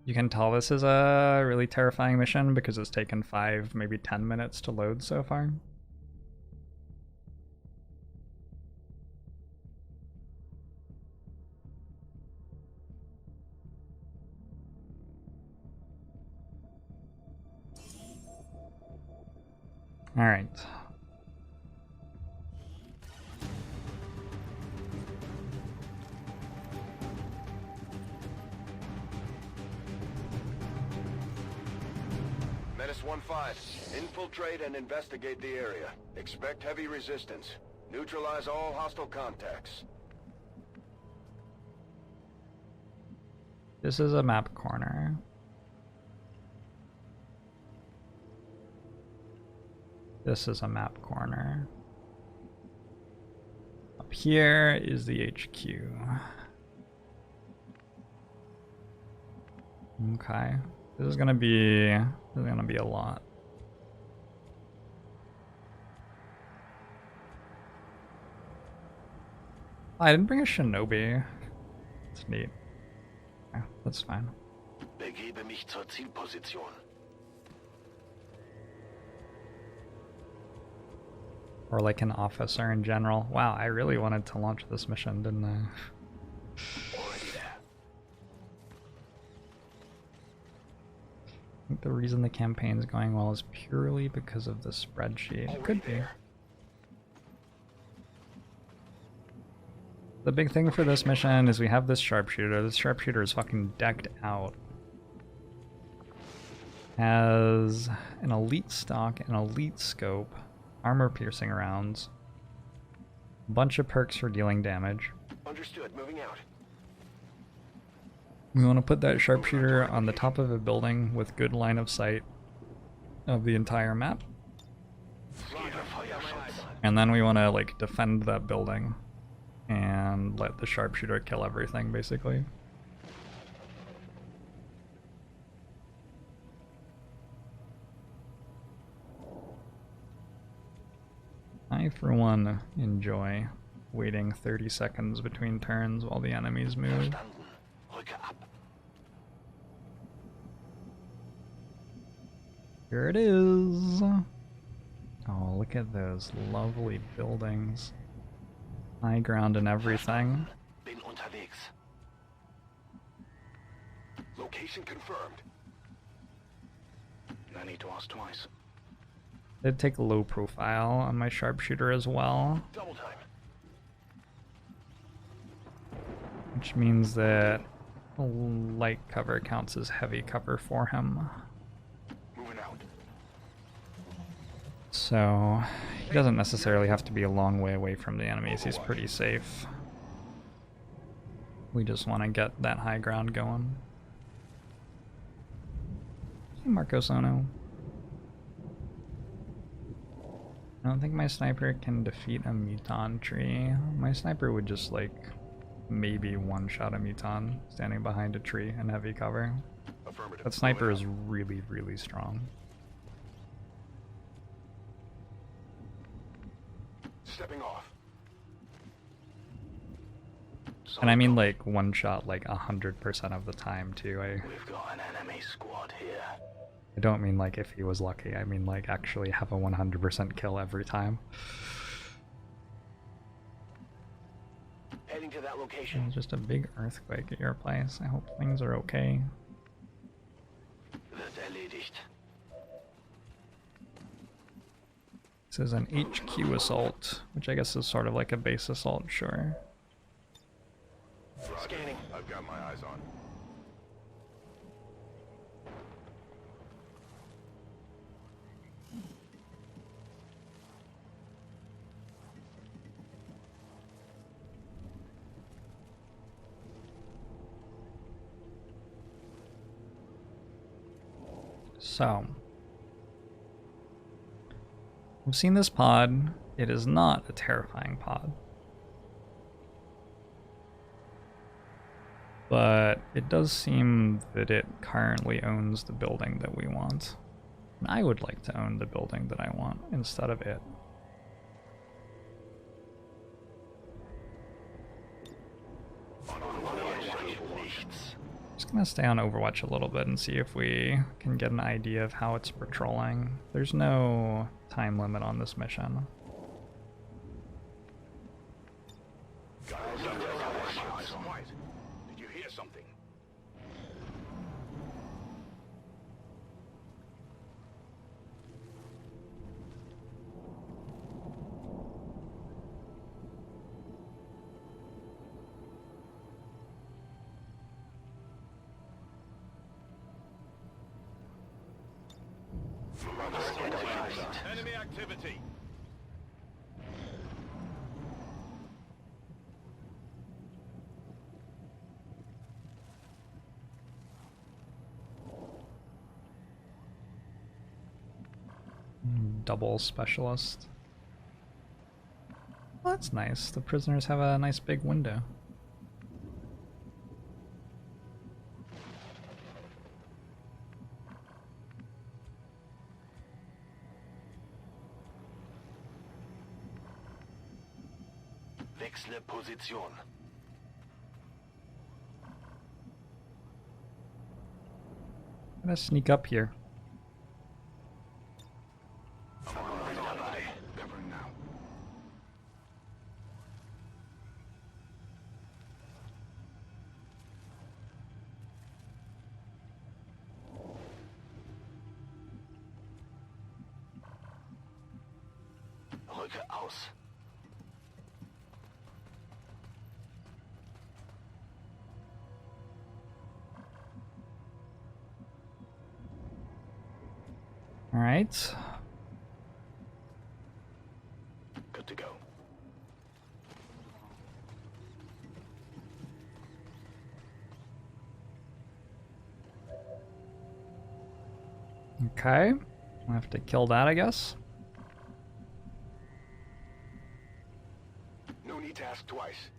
You can tell this is a really terrifying mission because it's taken 5, maybe 10 minutes to load so far. All right. Menace 1-5. Infiltrate and investigate the area. Expect heavy resistance. Neutralize all hostile contacts. This is a map corner. This is a map corner. Up here is the HQ. Okay. This is gonna be a lot. Oh, I didn't bring a shinobi. That's neat. Yeah, that's fine. Begebe mich zur Zielposition. Or like an officer in general. Wow, I really wanted to launch this mission, didn't I? Already there. I think the reason the campaign's going well is purely because of the spreadsheet. It could be. The big thing for this mission is we have this sharpshooter. This sharpshooter is fucking decked out. Has an elite stock, an elite scope, armor-piercing rounds, a bunch of perks for dealing damage. Understood. Moving out. We want to put that sharpshooter on the top of a building with good line of sight of the entire map. And then we want to like defend that building and let the sharpshooter kill everything, basically. I, for one, enjoy waiting 30 seconds between turns while the enemies move. Here it is! Oh, look at those lovely buildings. High ground and everything. Bin unterwegs. Location confirmed. No need to ask twice. Did take a low profile on my sharpshooter as well. Double time. Which means that light cover counts as heavy cover for him. Moving out. So he doesn't necessarily have to be a long way away from the enemies. He's pretty safe. We just want to get that high ground going. Hey, Marcos Ono. I don't think my sniper can defeat a muton tree. My sniper would just like maybe one-shot a muton standing behind a tree in heavy cover. That sniper is really, really strong. Stepping off. And I mean like one shot like 100% of the time too. We've got an enemy squad here. I don't mean like if he was lucky, I mean like actually have a 100% kill every time. Heading to that location. There's just a big earthquake at your place. I hope things are okay. Wird erledigt. This is an HQ assault, which I guess is sort of like a base assault, sure. Scanning. I've got my eyes on. So, we've seen this pod. It is not a terrifying pod. But it does seem that it currently owns the building that we want. And I would like to own the building that I want instead of it. Just gonna stay on Overwatch a little bit and see if we can get an idea of how it's patrolling. There's no time limit on this mission. Did you hear something? Enemy activity. Double specialist. Well, that's nice. The prisoners have a nice big window. Wechsle Position. I'm gonna sneak up here. Covering now. Rücke aus. All right. Good to go. Okay. I'll have to kill that, I guess. No need to ask twice.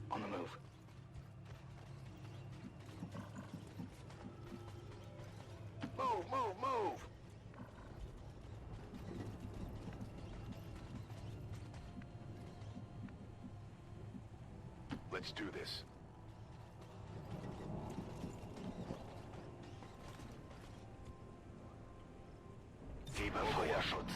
On the move. Move, move, move! Let's do this. Gebe Feuerschutz.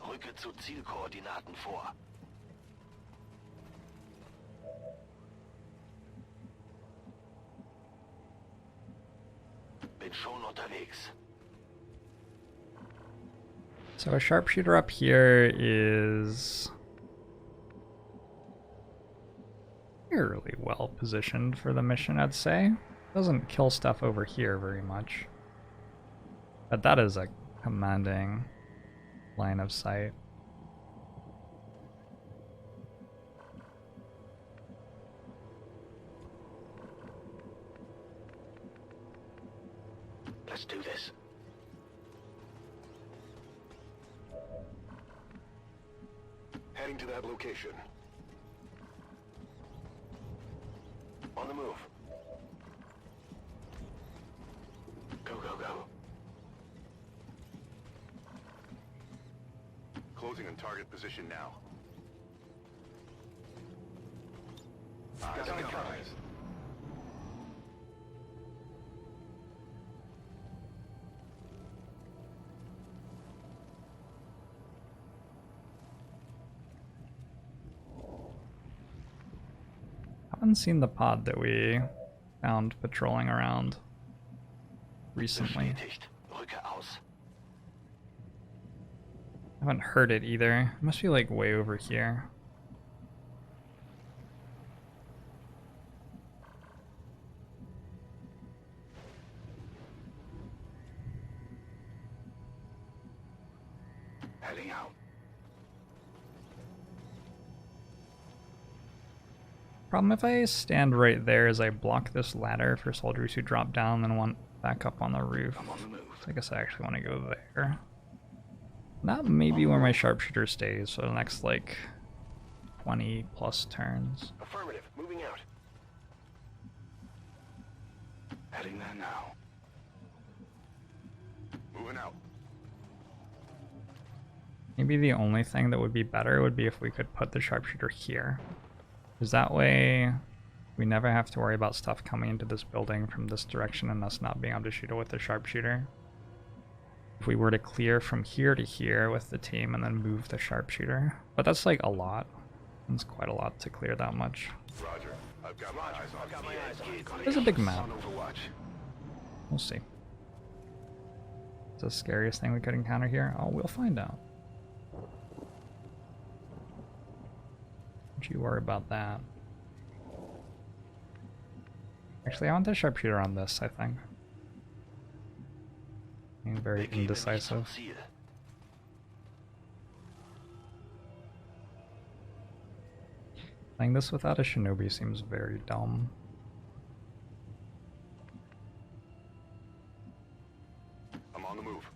Rücke zu Zielkoordinaten vor. Bin schon unterwegs. So a sharpshooter up here is fairly well positioned for the mission, I'd say. Doesn't kill stuff over here very much. But that is a commanding line of sight. Let's do this. Heading to that location. On the move. Go, go, go. Closing on target position now. Eyes on the prize. Haven't seen the pod that we found patrolling around recently. Bestätigt. Rücke aus. Haven't heard it either. It must be like way over here. Heading out. Problem if I stand right there is I block this ladder for soldiers who drop down and want back up on the roof. I'm on the move. So I guess I actually want to go there. That may be where my sharpshooter stays for the next like 20 plus turns. Affirmative. Moving out. Heading there now. Moving out. Maybe the only thing that would be better would be if we could put the sharpshooter here. Because that way we never have to worry about stuff coming into this building from this direction and us not being able to shoot it with the sharpshooter. If we were to clear from here to here with the team and then move the sharpshooter. But that's like a lot. It's quite a lot to clear that much. Roger. I've got my eyes on. It's a big map. On Overwatch. We'll see. It's the scariest thing we could encounter here. Oh, we'll find out. Don't you worry about that. Actually, I want the sharpshooter on this, I think. Being very indecisive. Playing this without a shinobi seems very dumb. I'm on the move.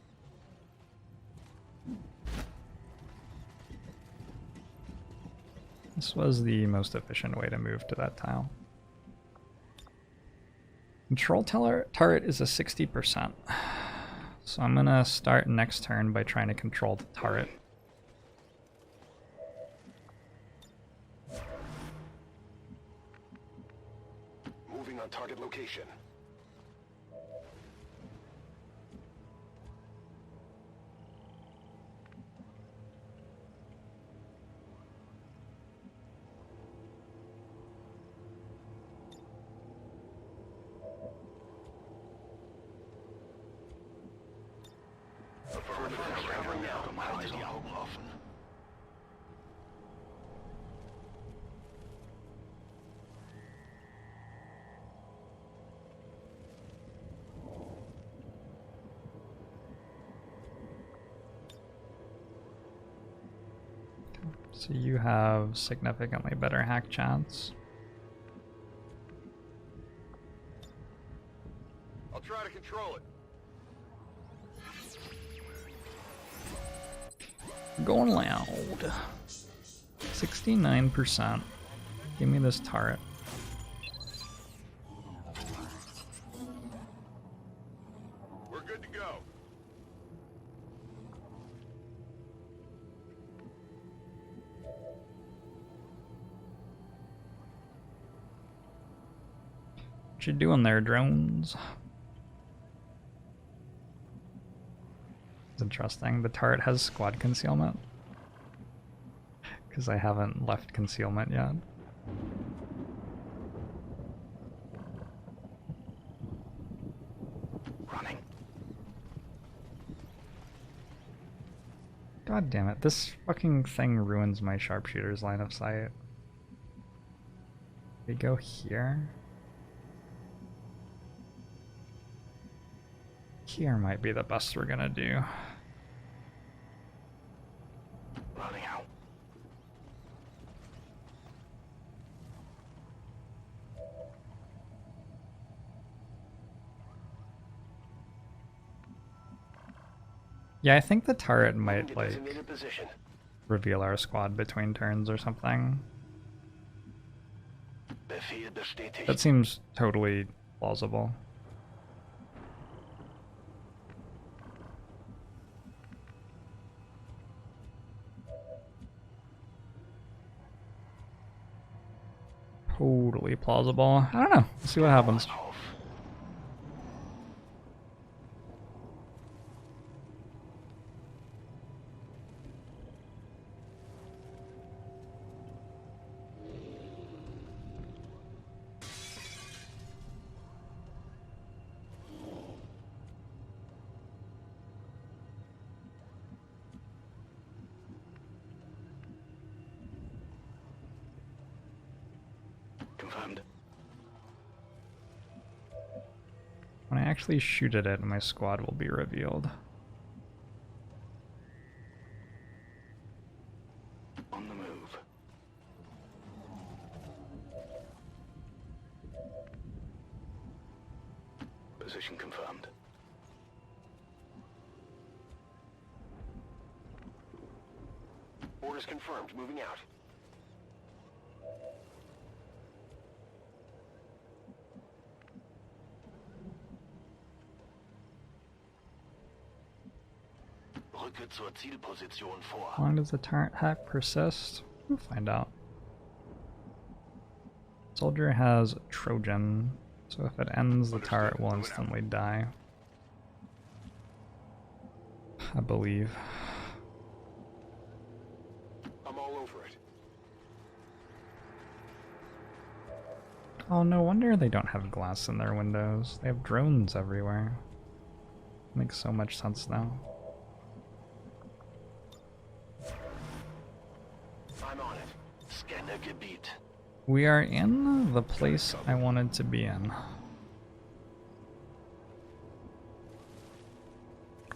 This was the most efficient way to move to that tile. Control turret is a 60%. So I'm gonna start next turn by trying to control the turret. Moving on target location. So you have significantly better hack chance. I'll try to control it. Going loud. 69%. Give me this turret. We're good to go. What you doing there, drones? It's interesting. The turret has squad concealment. Because I haven't left concealment yet. Running. God damn it. This fucking thing ruins my sharpshooter's line of sight. We go here. Here might be the best we're gonna do. Running out. Yeah, I think the turret might, like, Designated position. reveal our squad between turns or something. That seems totally plausible. Totally plausible. I don't know. Let's see what happens. Confirmed. When I actually shoot at it, my squad will be revealed. On the move. Position confirmed. Orders confirmed. Moving out. Rücke zur Zielposition vor. How long does the turret hack persist? We'll find out. Soldier has Trojan, so if it ends, the turret will instantly die. I believe. I'm all over it. Oh, no wonder they don't have glass in their windows. They have drones everywhere. Makes so much sense now. I'm on it. Scanner Gebiet. We are in the place I wanted to be in.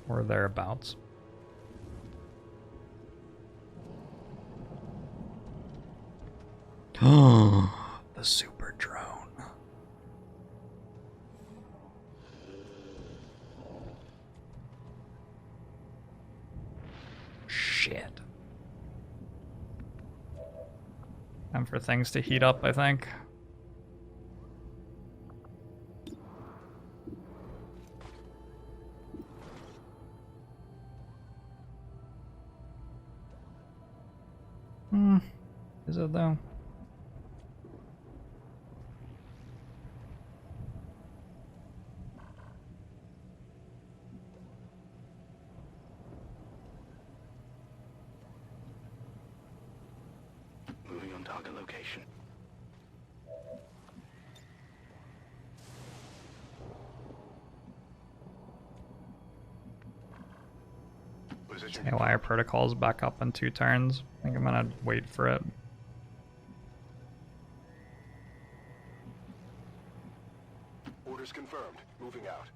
Or thereabouts. Oh, the super drone. Shit. Time for things to heat up, I think. Is it though? Moving on target location. Position. Haywire protocol's back up in 2 turns. I think I'm gonna wait for it. Orders confirmed. Moving out.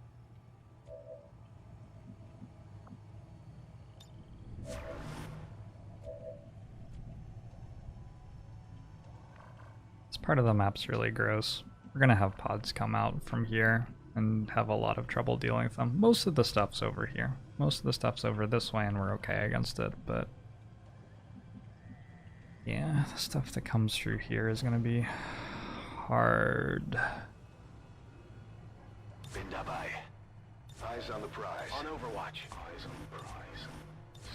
This part of the map's really gross. We're gonna have pods come out from here and have a lot of trouble dealing with them. Most of the stuff's over here. Most of the stuff's over this way and we're okay against it, but yeah, the stuff that comes through here is gonna be hard. Bin dabei. Eyes on the prize. On Overwatch. Eyes on the prize.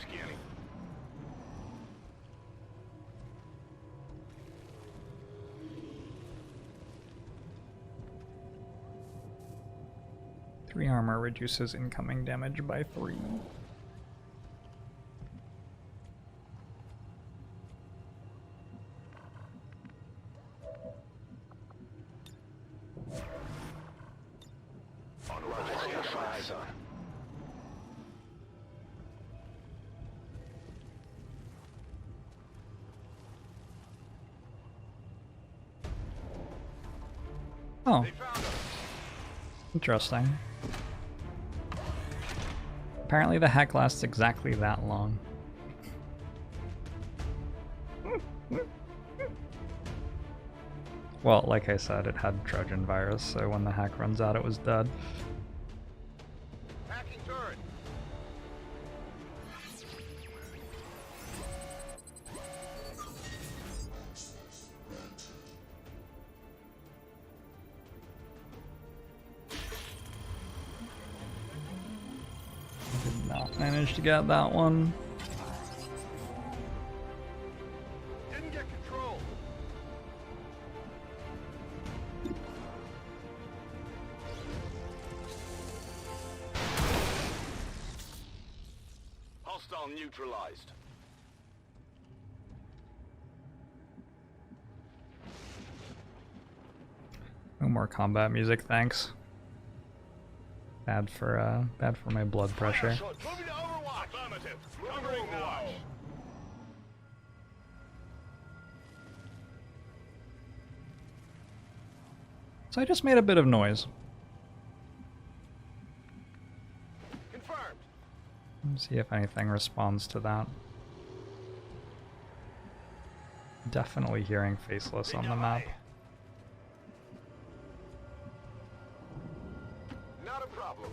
Scanning. Three armor reduces incoming damage by 3. On Overwatch. Eyes on. Oh, They found us. interesting. Apparently the hack lasts exactly that long. Well, like I said, it had Trojan virus, so when the hack runs out, it was dead. Hacking turret. Did not manage to get that one. Didn't get control. Hostile neutralized. No more combat music, thanks. Bad for my blood pressure. Moving to Overwatch. Affirmative. Covering Overwatch. So I just made a bit of noise. Confirmed. Let's see if anything responds to that. Definitely hearing faceless on the map. Not a problem.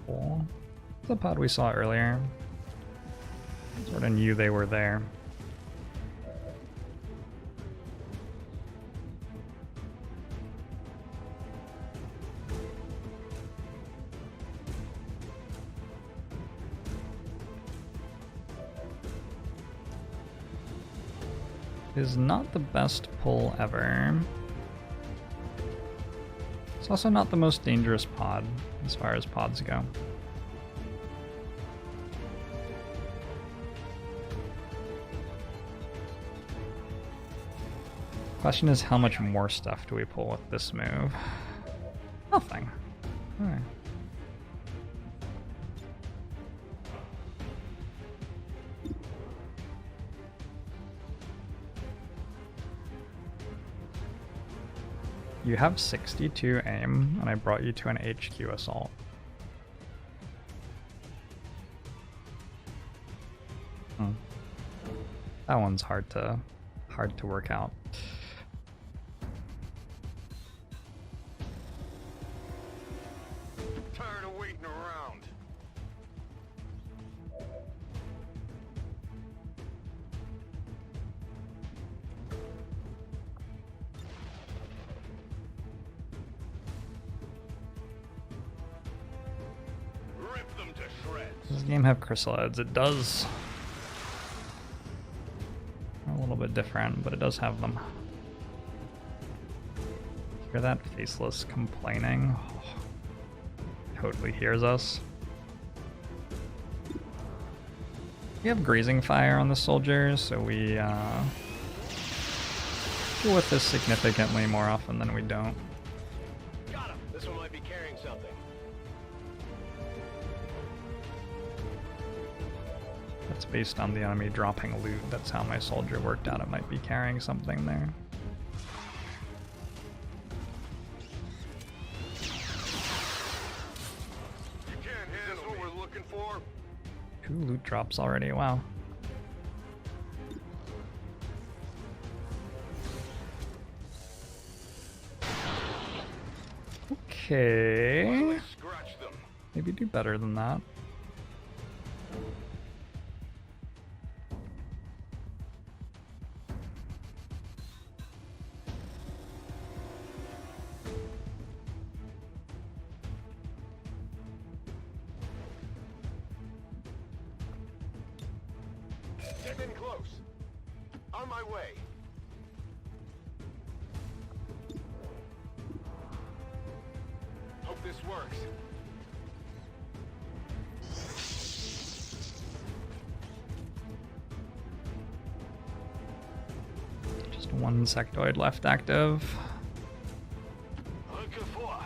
Cool. The pod we saw earlier. Sort of knew they were there. is not the best pull ever. It's also not the most dangerous pod as far as pods go. Question is, how much more stuff do we pull with this move? Nothing. Alright. You have 62 aim, and I brought you to an HQ assault. That one's hard to work out. Tired of waiting around. Rip them to shreds. Does this game have chrysalids? It does. A little bit different, but it does have them. Hear that faceless complaining? Oh, totally hears us. We have grazing fire on the soldiers, so we deal with this significantly more often than we don't. Got him. This one might be carrying something. That's based on the enemy dropping loot. That's how my soldier worked out. It might be carrying something there. You can't handle what we're looking for. 2 loot drops already. Wow. Okay. Scratch them. Maybe do better than that. Get in close. On my way. Hope this works. Just 1 sectoid left active. Looking for.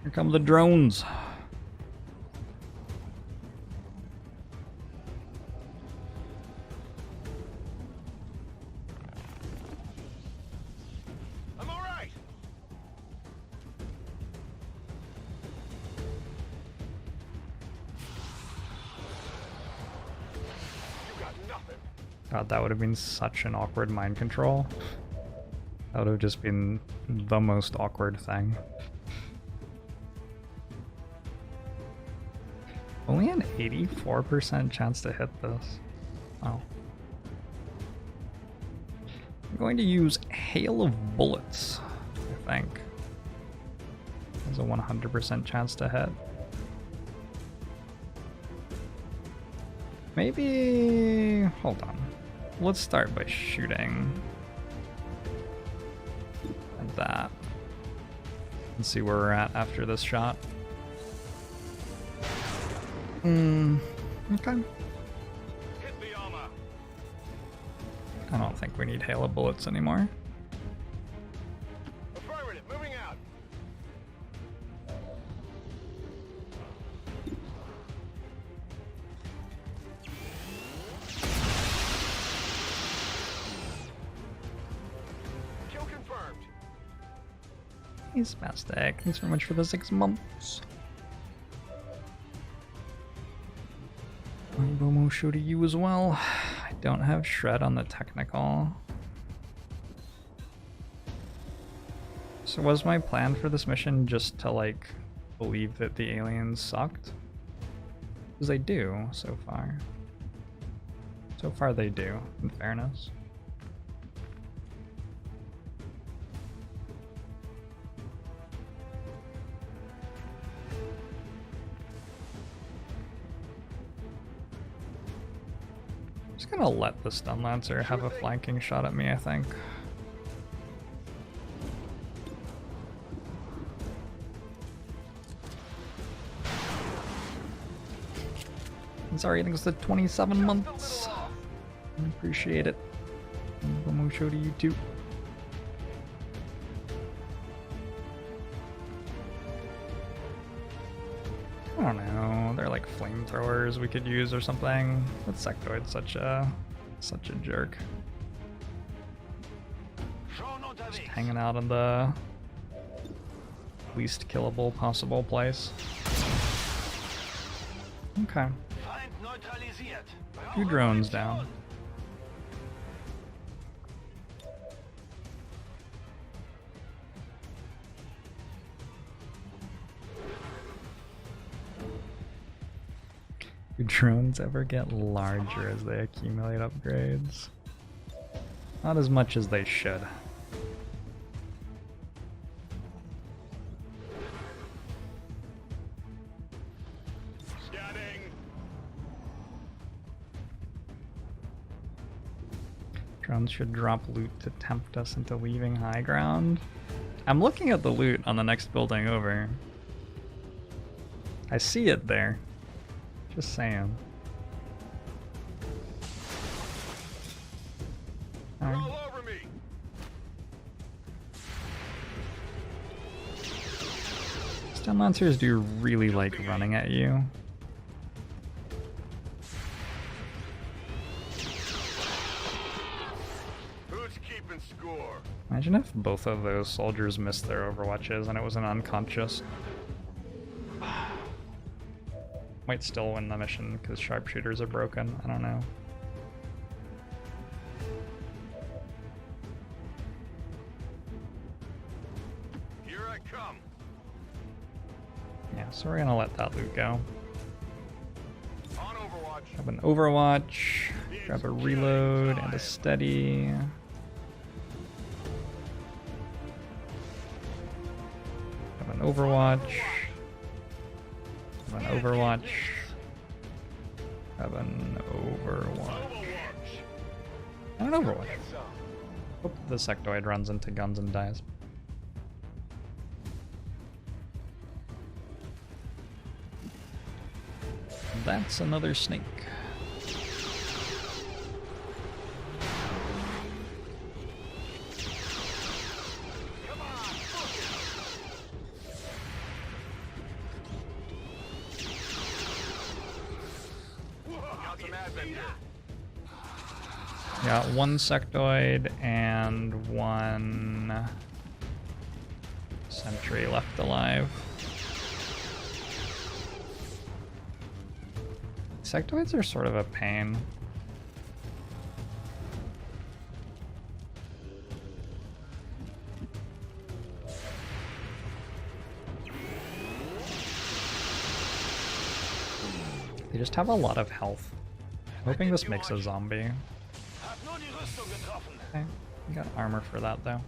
Here come the drones. I'm all right. You got nothing. God, that would have been such an awkward mind control. That would have just been the most awkward thing. Only an 84% chance to hit this. Oh. I'm going to use Hail of Bullets, I think. There's a 100% chance to hit. Maybe... hold on. Let's start by shooting at that. And see where we're at after this shot. Okay. Hit the armor. I don't think we need Hail of Bullets anymore. Affirmative. Moving out. Kill confirmed. Hey, Spastic. Thanks very much for the 6 months. Bomo show to you as well. I don't have Shred on the technical. So was my plan for this mission just to like believe that the aliens sucked? Because they do so far. So far they do, in fairness. Just gonna let the Stun Lancer have a flanking shot at me, I think. I'm sorry, I think it's the 27 months. I appreciate it. Promo show to you too. I don't know. They're like flamethrowers we could use or something. But Sectoid's such a jerk. Just hanging out in the least killable possible place. Okay. 2 drones down. Do drones ever get larger as they accumulate upgrades? Not as much as they should. Drones should drop loot to tempt us into leaving high ground. I'm looking at the loot on the next building over. I see it there. Just saying. Roll over me. Stun Lancers do really like running at you. Who's keeping score? Imagine if both of those soldiers missed their overwatches and it was an unconscious. Might still win the mission because sharpshooters are broken. I don't know. Here I come. Yeah, so we're gonna let that loot go. On Overwatch. Grab an Overwatch, grab a reload and a steady. Grab an Overwatch. Grab an Overwatch. Grab an Overwatch. And an Overwatch. Hope the Sectoid runs into guns and dies. That's another snake. Got 1 sectoid and 1 sentry left alive. Sectoids are sort of a pain. They just have a lot of health. I'm hoping this makes a zombie. Okay, we got armor for that though.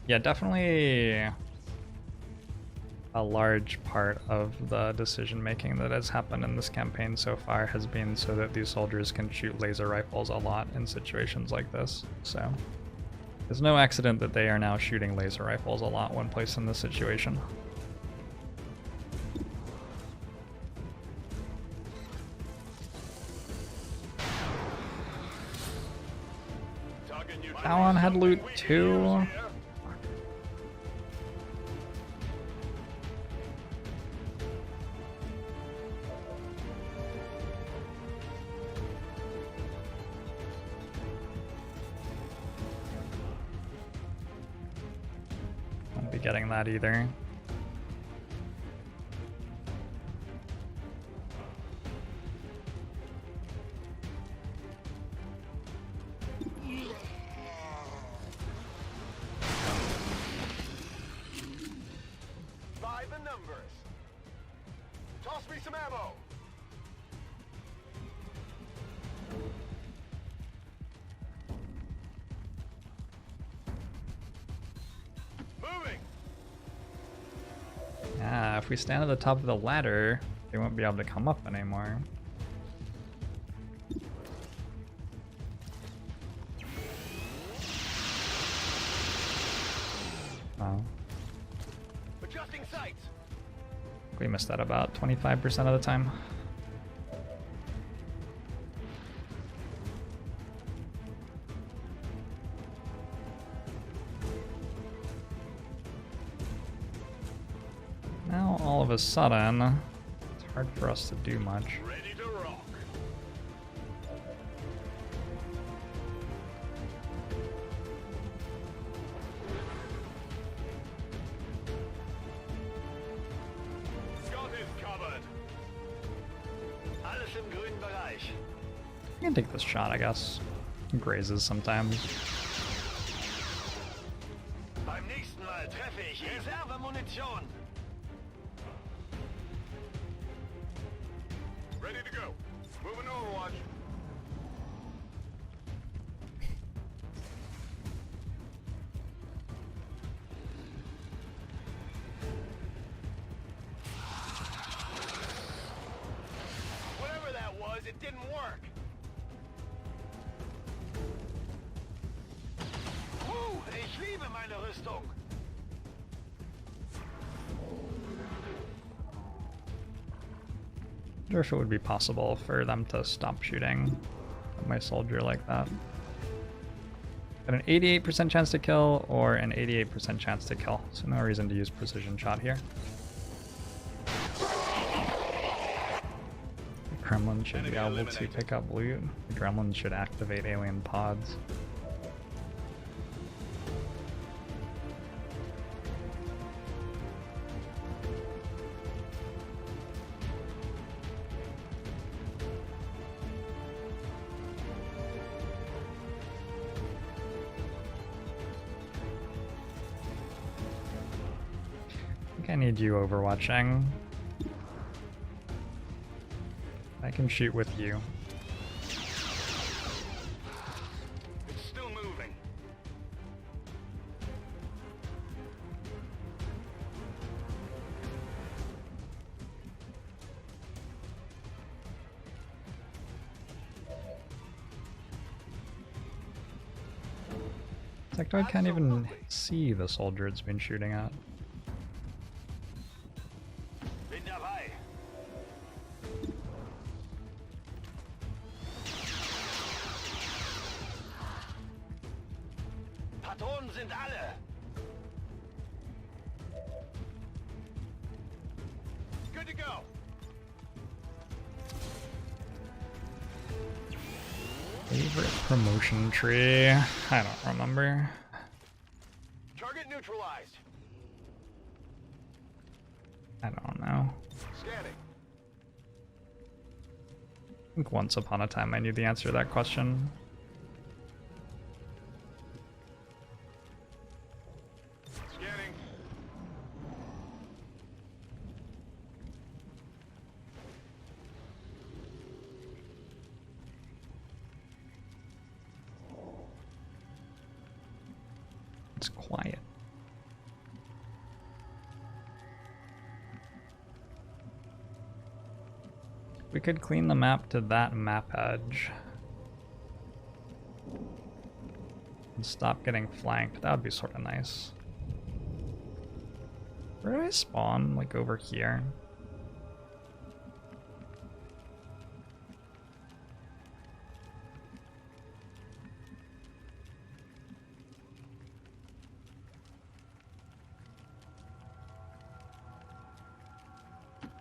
Yeah, definitely a large part of the decision making that has happened in this campaign so far has been so that these soldiers can shoot laser rifles a lot in situations like this. So there's no accident that they are now shooting laser rifles a lot when placed in this situation. Talon had loot too. Won't be getting that either. By the numbers. Toss me some ammo. Moving. Yeah, if we stand at the top of the ladder, they won't be able to come up anymore. Oh. Adjusting sights. We missed that about 25% of the time. Now, all of a sudden, it's hard for us to do much. Ready to rock. Scott is covered. Alles im grünen Bereich. I can take this shot, I guess. It grazes sometimes. Beim nächsten Mal treffe ich Reservemunition. Ready to go. Moving Overwatch. Whatever that was, it didn't work. Ich liebe meine Rüstung. I wonder if it would be possible for them to stop shooting at my soldier like that. Got an 88% chance to kill or an 88% chance to kill, so no reason to use precision shot here. The Gremlin should be able to pick up loot. The Gremlin should activate alien pods. I need you overwatching. I can shoot with you. It's still moving. Sectoid can't even see the soldier it's been shooting at. Bin dabei. Patronen sind alle. Good to go. Favorite promotion tree? I don't remember. Target neutralized. I don't know. Scanning. I think once upon a time I knew the answer to that question. Scanning. It's quiet. We could clean the map to that map edge. And stop getting flanked. That would be sort of nice. Where do I spawn? Like over here?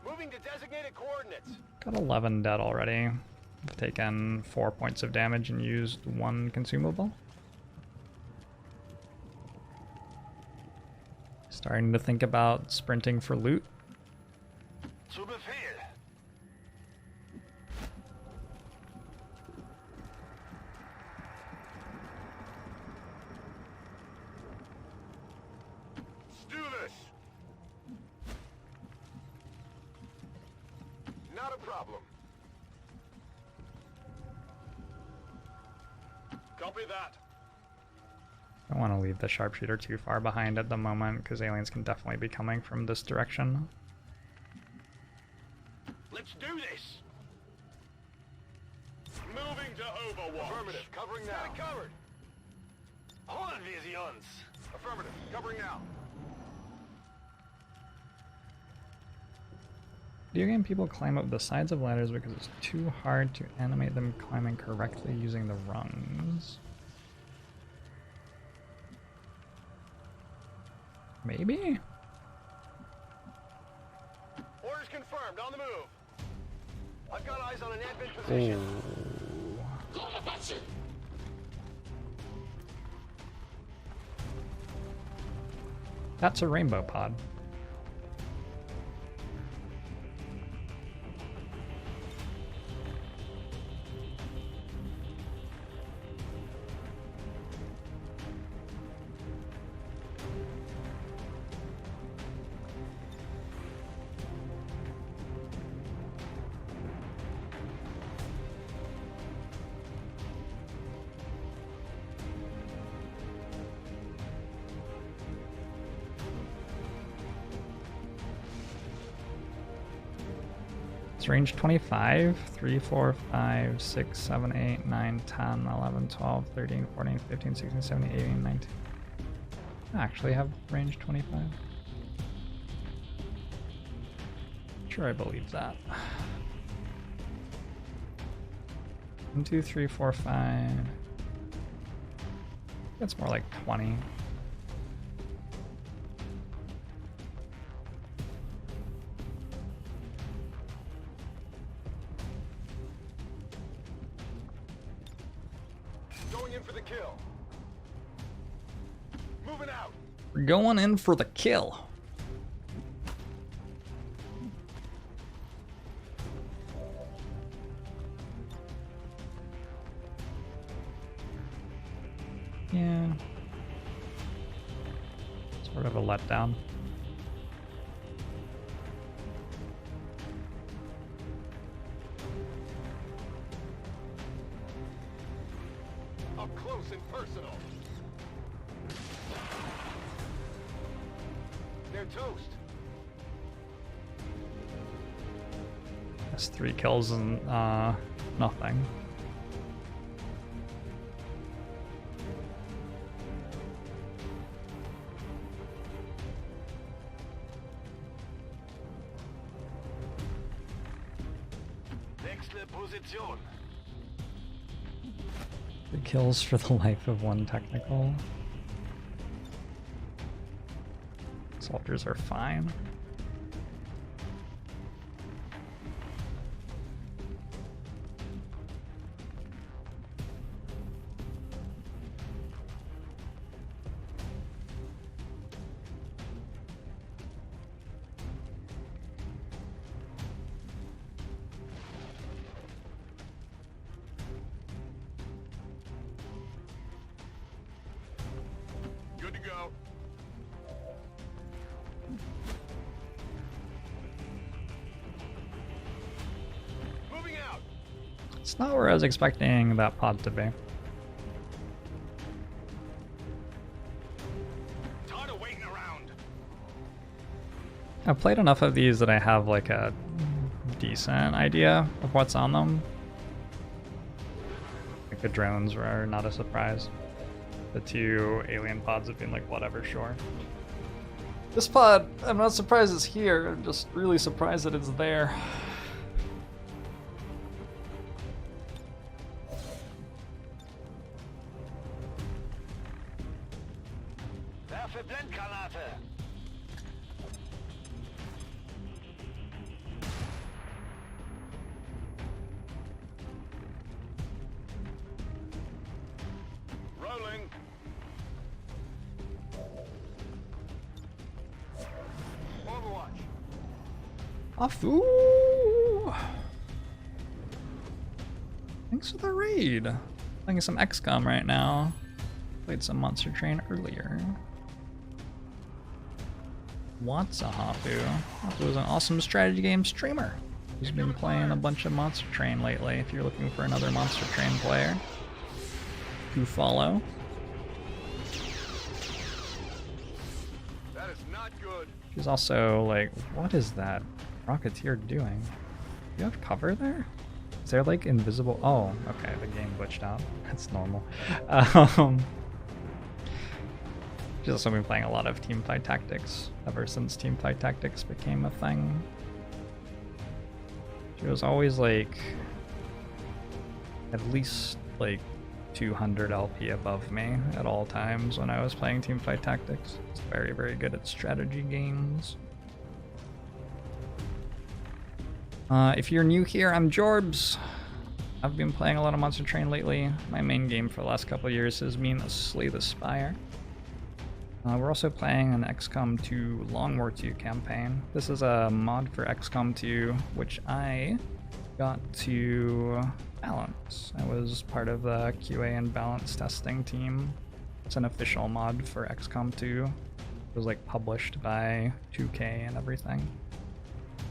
Moving to designated coordinates. Got 11 dead already. I've taken 4 points of damage and used 1 consumable. Starting to think about sprinting for loot. Zu Befehl. Let's do this. Not a problem. Copy that. I don't want to leave the sharpshooter too far behind at the moment because aliens can definitely be coming from this direction. Let's do this. Moving to Overwatch. Affirmative. Covering now. Got it covered. Holen wir sie uns. Affirmative. Covering now. Video game people climb up the sides of ladders because it's too hard to animate them climbing correctly using the rungs. Maybe? Orders confirmed. On the move. I've got eyes on an advent position. Oh. That's a rainbow pod. It's range 25, 3, 4, 5, 6, 7, 8, 9, 10, 11, 12, 13, 14, 15, 16, 17, 18, 19. I actually have range 25. Sure, I believe that. 1, 2, 3, 4, 5. That's more like 20. Going in for the kill. Moving out. We're going in for the kill. Yeah. Sort of a letdown. Up close and personal. They're toast. That's 3 kills and nothing. Wechsle Position. 3 kills for the life of 1 technical. Soldiers are fine. Good to go. Moving out. It's not where I was expecting that pod to be. Tired of waiting around. I've played enough of these that I have like a decent idea of what's on them. Like the drones were not a surprise. The 2 alien pods have been like, whatever, sure. This pod, I'm not surprised it's here. I'm just really surprised that it's there. Werfe Blendgranate. Rolling. Overwatch. Afu! Thanks for the raid. Playing some XCOM right now. Played some Monster Train earlier. What's a Hafu? Hafu is an awesome strategy game streamer who's been playing a bunch of Monster Train lately. If you're looking for another Monster Train player, do follow. That is not good. She's also like, what is that Rocketeer doing? you have cover there? Is there like invisible? Oh, okay, the game glitched out. That's normal. Just also been playing a lot of Teamfight Tactics ever since Teamfight Tactics became a thing. It was always like at least like 200 LP above me at all times when I was playing Teamfight Tactics. It's very, very good at strategy games. If you're new here, I'm Jorbs. I've been playing a lot of Monster Train lately. My main game for the last couple of years has been Slay the Spire. We're also playing an XCOM 2 Long War II campaign. This is a mod for XCOM 2, which I got to balance. I was part of the QA and balance testing team. It's an official mod for XCOM 2. It was like published by 2K and everything.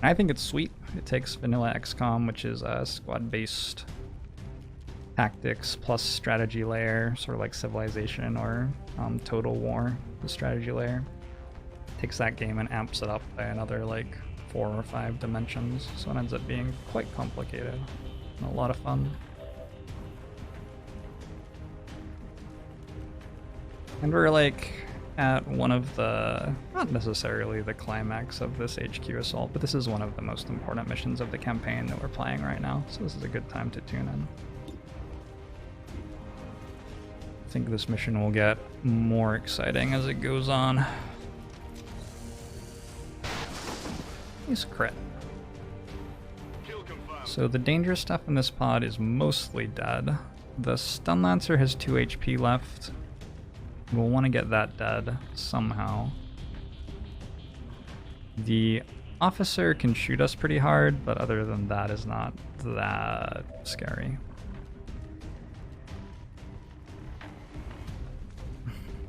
I think it's sweet. It takes vanilla XCOM, which is a squad-based tactics plus strategy layer, sort of like Civilization or Total War, the strategy layer. Takes that game and amps it up by another like 4 or 5 dimensions, so it ends up being quite complicated and a lot of fun. And we're like at one of the, not necessarily the climax of this HQ assault, but this is one of the most important missions of the campaign that we're playing right now, so this is a good time to tune in. I think this mission will get more exciting as it goes on. Nice crit. So the dangerous stuff in this pod is mostly dead. The Stun Lancer has 2 HP left. We'll want to get that dead somehow. The officer can shoot us pretty hard, but other than that is not that scary.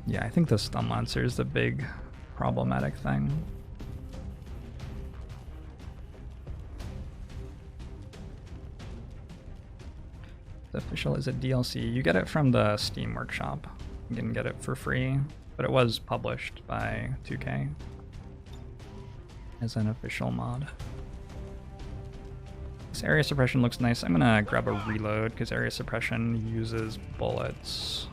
Yeah, I think the Stun Lancer is the big problematic thing. The official is a DLC. You get it from the Steam Workshop. You can get it for free, but it was published by 2K as an official mod. This area suppression looks nice. I'm gonna grab a reload because area suppression uses bullets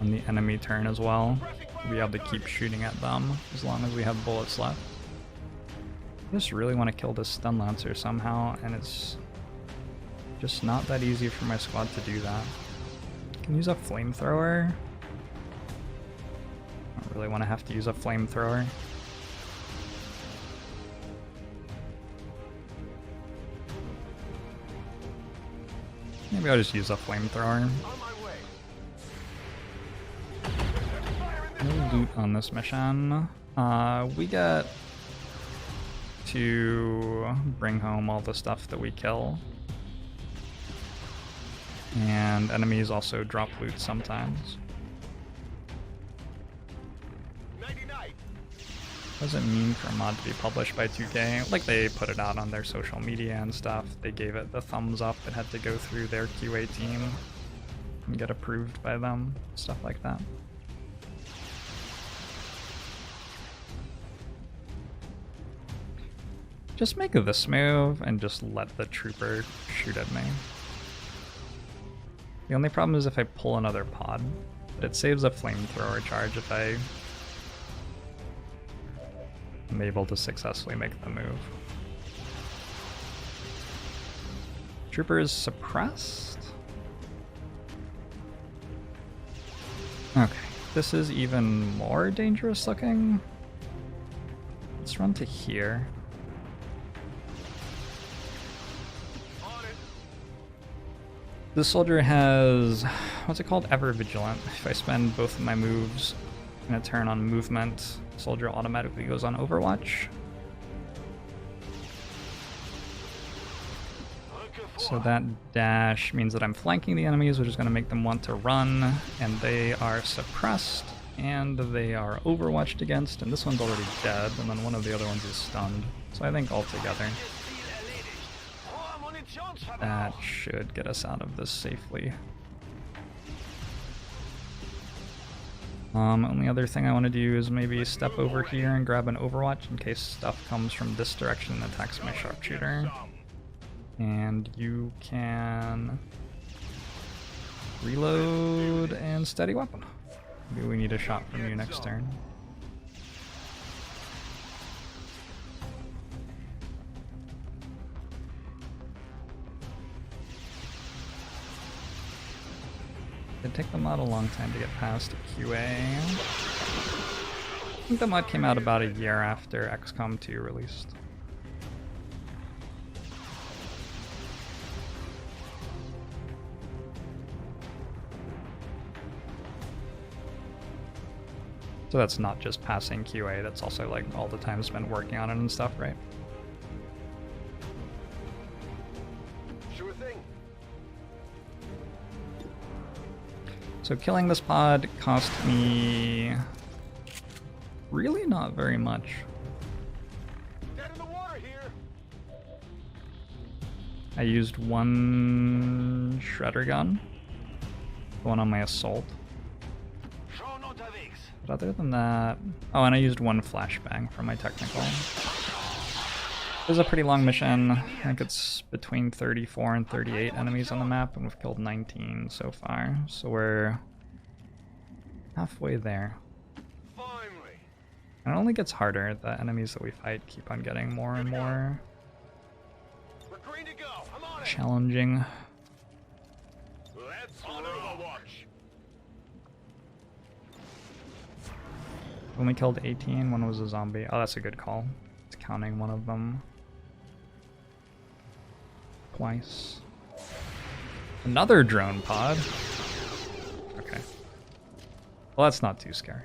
on the enemy turn as well. We'll be able to keep shooting at them as long as we have bullets left. I just really want to kill this Stun Lancer somehow, and it's just not that easy for my squad to do that. I can use a flamethrower. I don't really want to have to use a flamethrower. Maybe I'll just use a flamethrower. No loot on this mission. We get to bring home all the stuff that we kill. And enemies also drop loot sometimes. What does it mean for a mod to be published by 2K? Like, they put it out on their social media and stuff. They gave it the thumbs up. It had to go through their QA team and get approved by them. Stuff like that. Just make this move and just let the trooper shoot at me. The only problem is if I pull another pod, but it saves a flamethrower charge if I am able to successfully make the move. Trooper is suppressed? Okay, this is even more dangerous looking. Let's run to here. This soldier has, what's it called? Ever Vigilant. If I spend both of my moves in a turn on movement, soldier automatically goes on Overwatch. So that dash means that I'm flanking the enemies, which is going to make them want to run, and they are suppressed, and they are overwatched against, and this one's already dead, and then one of the other ones is stunned. So I think altogether, that should get us out of this safely. Only other thing I want to do is maybe step over here and grab an Overwatch in case stuff comes from this direction and attacks my sharpshooter. And you can reload and steady weapon. Maybe we need a shot from you next turn. It took the mod a long time to get past QA. I think the mod came out about a year after XCOM 2 released. So that's not just passing QA, that's also like all the time spent working on it and stuff, right? Sure thing. So killing this pod cost me really not very much. Dead in the water here. I used one shredder gun, the one on my assault. But other than that, oh, and I used one flashbang for my technical. It was a pretty long mission. I think it's between 34 and 38 enemies on the map, and we've killed 19 so far. So we're halfway there. Finally. And it only gets harder. The enemies that we fight keep on getting more and more We're green to go. I'm on it. challenging. Let's on Overwatch. When we killed 18, one was a zombie. Oh, that's a good call. It's counting one of them twice. Another drone pod. Okay. Well, that's not too scary.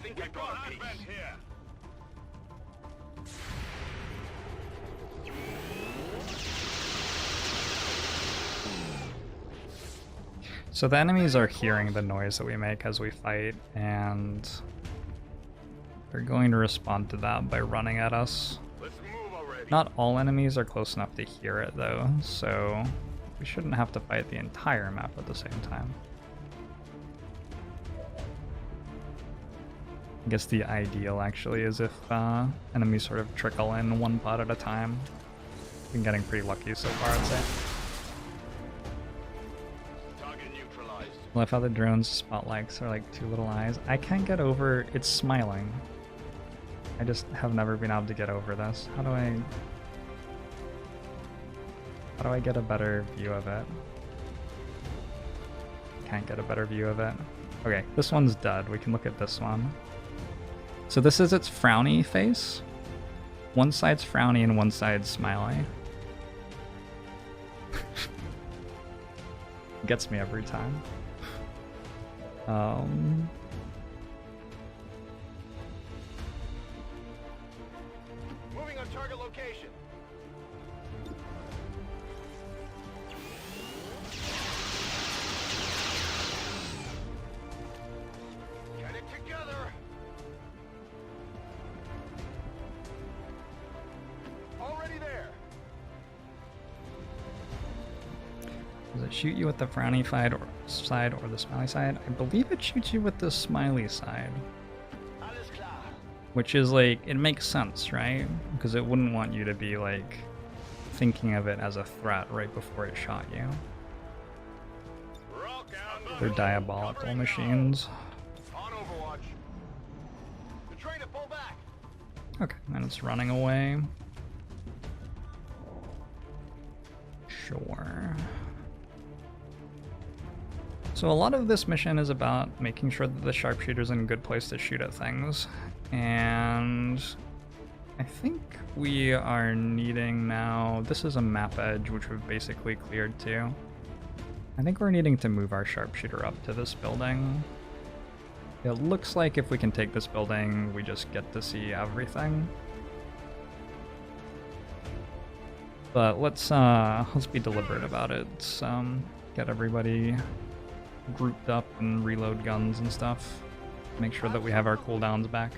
Think I got a piece. Here. So the enemies are hearing the noise that we make as we fight, and they're going to respond to that by running at us. Let's move already. Not all enemies are close enough to hear it though, so we shouldn't have to fight the entire map at the same time. I guess the ideal actually is if enemies sort of trickle in one pod at a time. Been getting pretty lucky so far, I'd say. Target neutralized. Love how the drone's spotlights are like two little eyes. I can't get over it's smiling. I just have never been able to get over this. How do I get a better view of it? Can't get a better view of it. Okay, this one's dead. We can look at this one. So this is its frowny face. One side's frowny and one side's smiley. Gets me every time. Moving on target location. Get it together. Already there. Does it shoot you with the frowny side or the smiley side? I believe it shoots you with the smiley side. Alles klar. Which is like, it makes sense, right? Because it wouldn't want you to be like thinking of it as a threat right before it shot you. Rock out. They're diabolical machines. On Overwatch. The train to pull back. Okay, and it's running away. Sure. So a lot of this mission is about making sure that the sharpshooter's in a good place to shoot at things. And I think we are needing now, this is a map edge, which we've basically cleared too. I think we're needing to move our sharpshooter up to this building. It looks like if we can take this building, we just get to see everything. But let's be deliberate about it. Let's get everybody grouped up and reload guns and stuff. Make sure that we have our cooldowns back.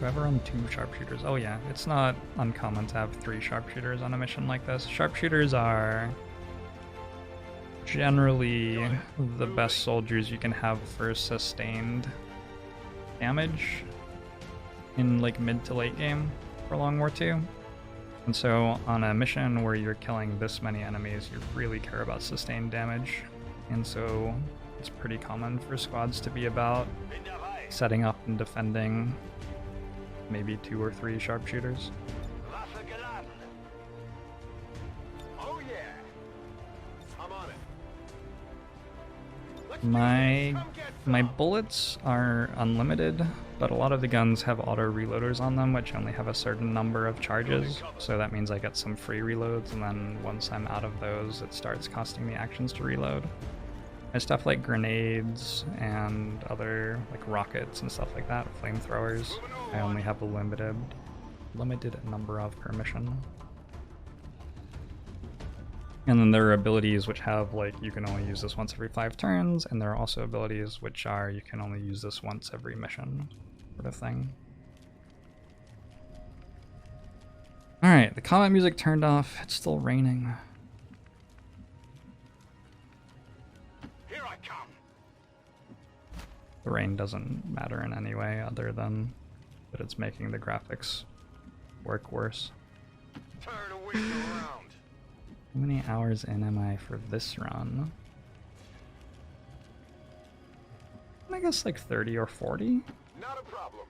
Do I ever run 2 sharpshooters? Oh yeah, it's not uncommon to have 3 sharpshooters on a mission like this. Sharpshooters are generally the best soldiers you can have for sustained damage in like mid to late game for Long War II. And so on a mission where you're killing this many enemies, you really care about sustained damage. And so it's pretty common for squads to be about setting up and defending maybe 2 or 3 sharpshooters. Oh yeah. I'm on it. My bullets are unlimited, but a lot of the guns have auto reloaders on them, which only have a certain number of charges. So that means I get some free reloads, and then once I'm out of those, it starts costing me actions to reload. And stuff like grenades and other like rockets and stuff like that, flamethrowers, I only have a limited number of per mission. And then there are abilities which have like you can only use this once every 5 turns, and there are also abilities which are you can only use this once every mission sort of thing. Alright, the combat music turned off, it's still raining. Here I come. The rain doesn't matter in any way other than that it's making the graphics work worse. Tired of waiting around. How many hours in am I for this run? I guess like 30 or 40? Not a problem.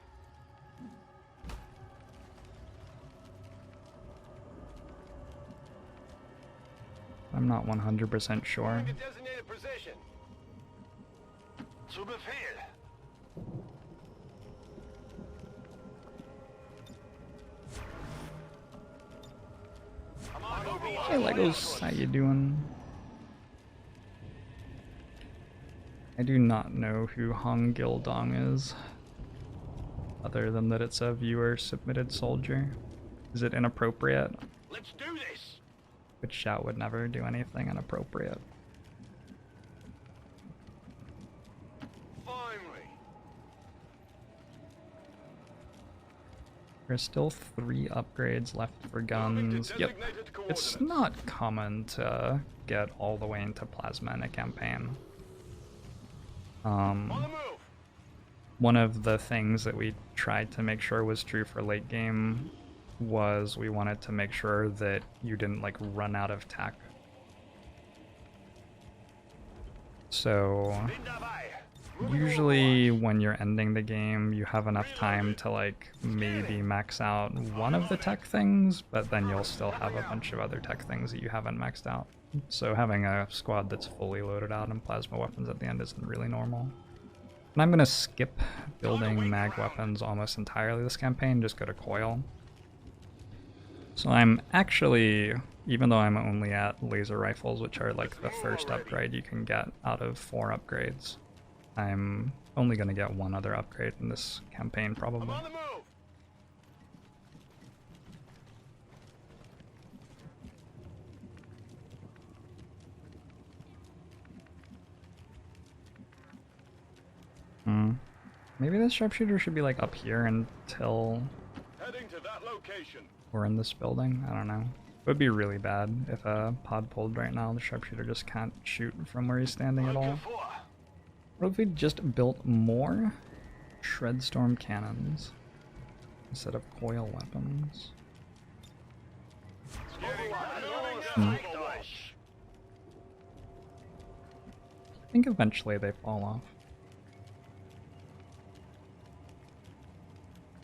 I'm not 100% sure. Find a designated position. Zu Befehl. Hey Legos, how you doing? I do not know who Hong Gildong is, other than that it's a viewer submitted soldier. Is it inappropriate? Let's do this. Which shout would never do anything inappropriate. Finally. There's still 3 upgrades left for guns. Yep. It's not common to get all the way into plasma in a campaign. On the move. One of the things that we tried to make sure was true for late game was we wanted to make sure that you didn't like run out of tech. So usually when you're ending the game, you have enough time to like maybe max out one of the tech things, but then you'll still have a bunch of other tech things that you haven't maxed out. So having a squad that's fully loaded out and plasma weapons at the end isn't really normal. And I'm gonna skip building mag weapons almost entirely this campaign, just go to coil. So I'm actually, even though I'm only at laser rifles, which are like the first upgrade you can get out of 4 upgrades, I'm only gonna get 1 other upgrade in this campaign probably. I'm on the move. Maybe this sharpshooter should be like up here until Heading to that location. we're in this building. I don't know. It would be really bad if a pod pulled right now. The sharpshooter just can't shoot from where he's standing at all. What if we just built more Shredstorm cannons instead of coil weapons? I think eventually they fall off.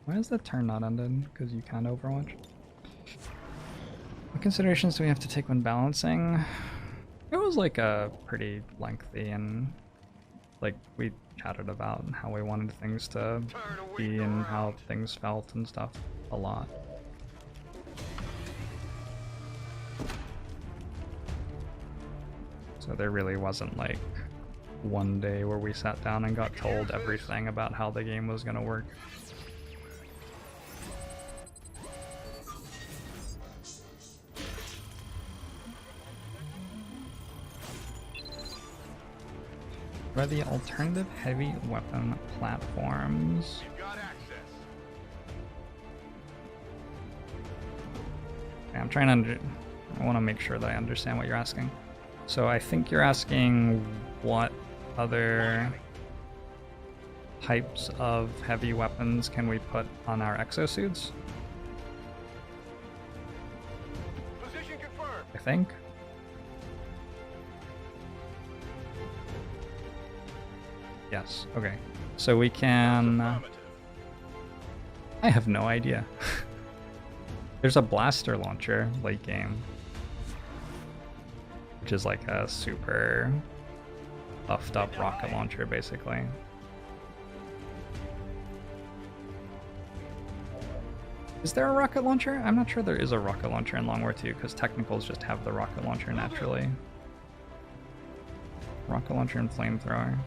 Why is the turn not ended? Because you can't Overwatch? What considerations do we have to take when balancing? It was like a pretty lengthy and like we chatted about how we wanted things to be and how things felt and stuff a lot. So there really wasn't like one day where we sat down and got told everything about how the game was going to work. What are the alternative heavy weapon platforms? You've got access. Okay, I'm trying to I want to make sure that I understand what you're asking. So I think you're asking what other types of heavy weapons can we put on our exosuits? Position confirmed. I think. Yes, okay. So we can... I have no idea. There's a blaster launcher late game, which is like a super buffed up rocket launcher, basically. Is there a rocket launcher? I'm not sure there is a rocket launcher in Long War 2, because technicals just have the rocket launcher naturally. Rocket launcher and flamethrower.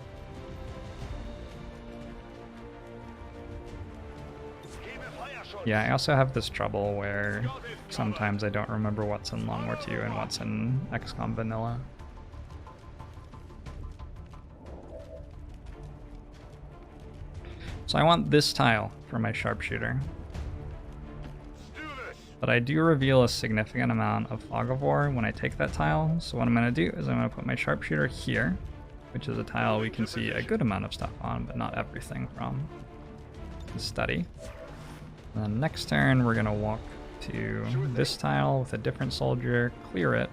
Yeah, I also have this trouble where sometimes I don't remember what's in Long War 2 and what's in XCOM Vanilla. So I want this tile for my sharpshooter. But I do reveal a significant amount of fog of war when I take that tile. So what I'm going to do is I'm going to put my sharpshooter here, which is a tile we can see a good amount of stuff on, but not everything from. Study. And then next turn, we're going to walk to this tile with a different soldier, clear it,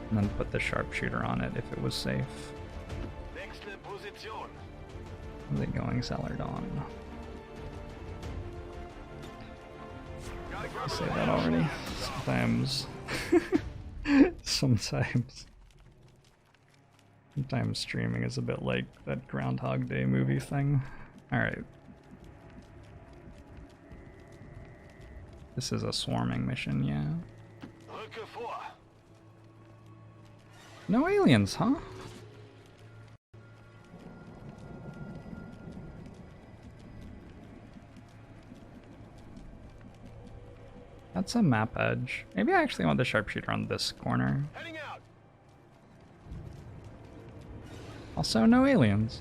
and then put the sharpshooter on it if it was safe. How's it going, Celadon? I say that already. Sometimes. Sometimes streaming is a bit like that Groundhog Day movie thing. Alright. This is a swarming mission, yeah. No aliens, huh? That's a map edge. Maybe I actually want the sharpshooter on this corner. Also, no aliens.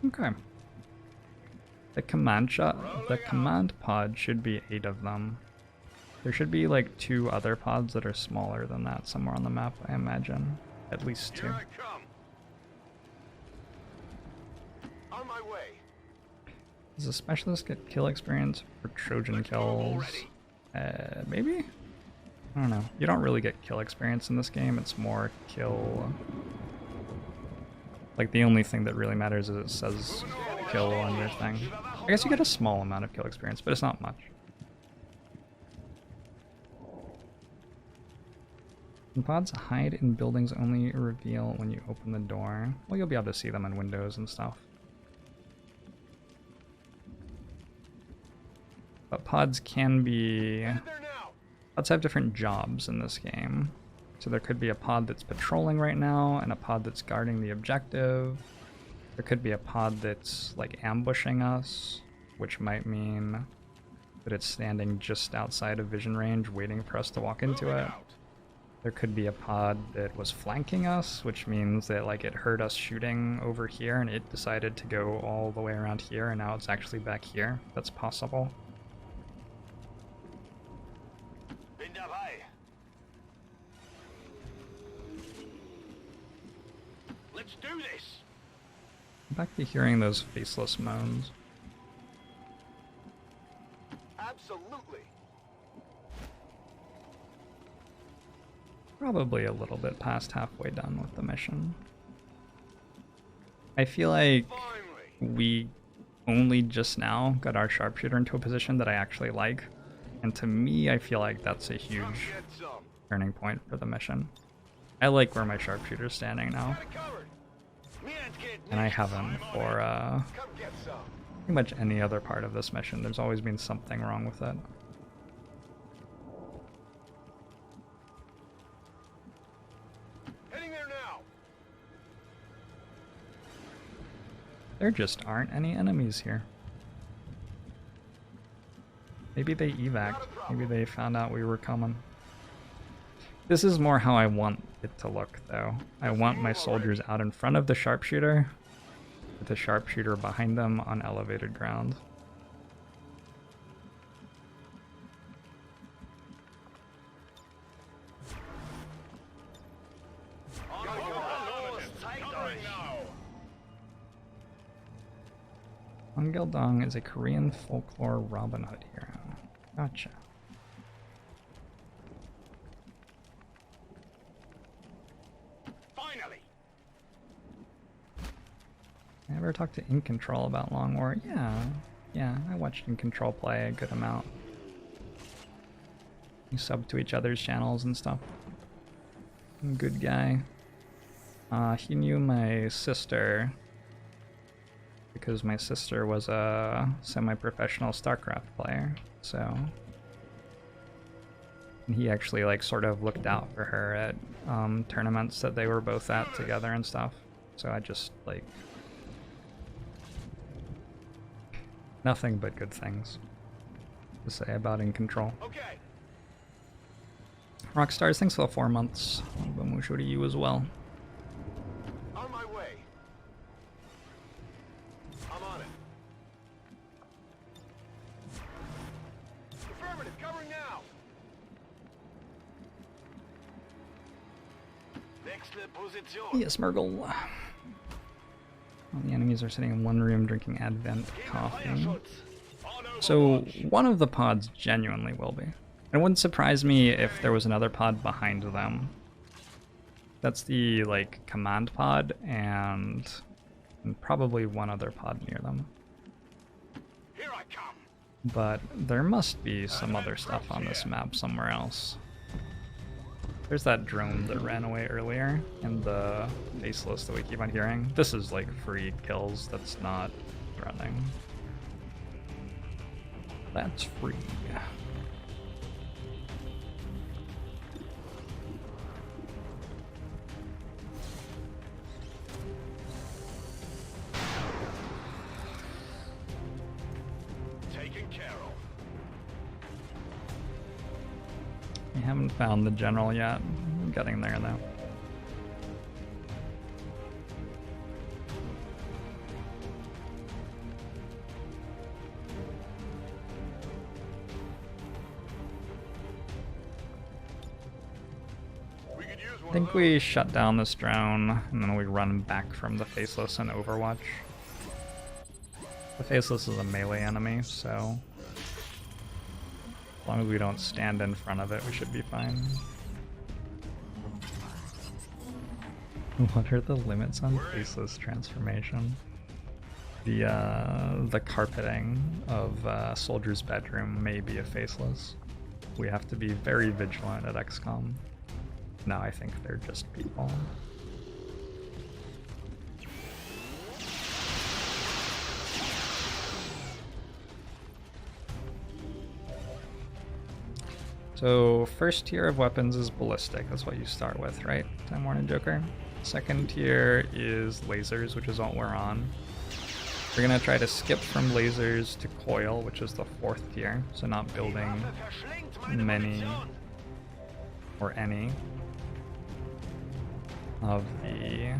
Okay. The command pod should be 8 of them. There should be like 2 other pods that are smaller than that somewhere on the map, I imagine. At least 2. On my way. Does a specialist get kill experience for Trojan kills? Maybe? I don't know. You don't really get kill experience in this game, it's more kill... Like the only thing that really matters is it says kill on your thing. I guess you get a small amount of kill experience, but it's not much. And pods hide in buildings only reveal when you open the door. Well, you'll be able to see them in windows and stuff. But pods can be... Pods have different jobs in this game. So there could be a pod that's patrolling right now, and a pod that's guarding the objective. There could be a pod that's like ambushing us, which might mean that it's standing just outside of vision range waiting for us to walk into it. There could be a pod that was flanking us, which means that like it heard us shooting over here and it decided to go all the way around here, and now it's actually back here. That's possible. Let's do this. I'm back to hearing those faceless moans. Absolutely. Probably a little bit past halfway done with the mission. I feel like we only just now got our sharpshooter into a position that I actually like. And to me, I feel like that's a huge turning point for the mission. I like where my sharpshooter's standing now. And I haven't for pretty much any other part of this mission. There's always been something wrong with it. Heading there now. There just aren't any enemies here. Maybe they evac'd. Maybe they found out we were coming. This is more how I want it to look, though. I want my soldiers out in front of the sharpshooter, with the sharpshooter behind them on elevated ground. Ongildong is a Korean folklore Robin Hood hero. Gotcha. Finally. I ever talked to In Control about Long War? Yeah, I watched In Control play a good amount. We sub to each other's channels and stuff. Good guy. He knew my sister because my sister was a semi-professional StarCraft player, so and he actually like sort of looked out for her at tournaments that they were both at together and stuff. So I just like nothing but good things to say about In Control. Okay. Rockstars, thanks for the 4 months. Bamusho to you as well. On my way. I'm on it. Affirmative, covering now. Yes, Murgle. All the enemies are sitting in one room drinking Advent coffee. So one of the pods genuinely will be. It wouldn't surprise me if there was another pod behind them. That's the like command pod and probably one other pod near them. Here I come. But there must be some other stuff on this map somewhere else. There's that drone that ran away earlier in the faceless that we keep on hearing. This is like free kills, that's not running. That's free. We haven't found the general yet. I'm getting there though. I think we shut down this drone and then we run back from the Faceless in Overwatch. The Faceless is a melee enemy, so as long as we don't stand in front of it, we should be fine. What are the limits on Faceless transformation? The carpeting of Soldier's bedroom may be a Faceless. We have to be very vigilant at XCOM. No, I think they're just people. So first tier of weapons is ballistic, that's what you start with, right? Time Warning Joker. Second tier is lasers, which is what we're on. We're gonna try to skip from lasers to coil, which is the 4th tier, so not building many or any of the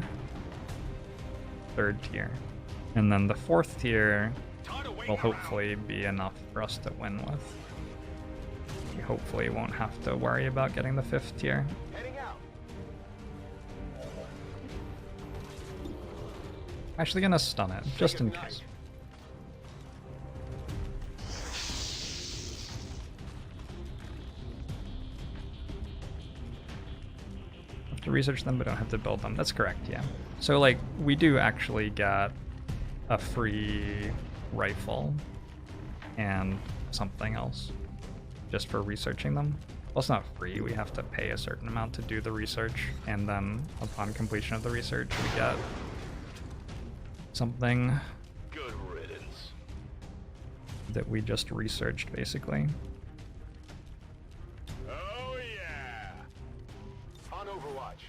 3rd tier. And then the 4th tier will hopefully be enough for us to win with. We hopefully won't have to worry about getting the 5th tier. I'm actually gonna stun it, just in case. To research them but don't have to build them. That's correct, yeah. So like we do actually get a free rifle and something else just for researching them. Well, it's not free, we have to pay a certain amount to do the research, and then upon completion of the research we get something Good riddance. that we just researched basically. Oh yeah. On Overwatch.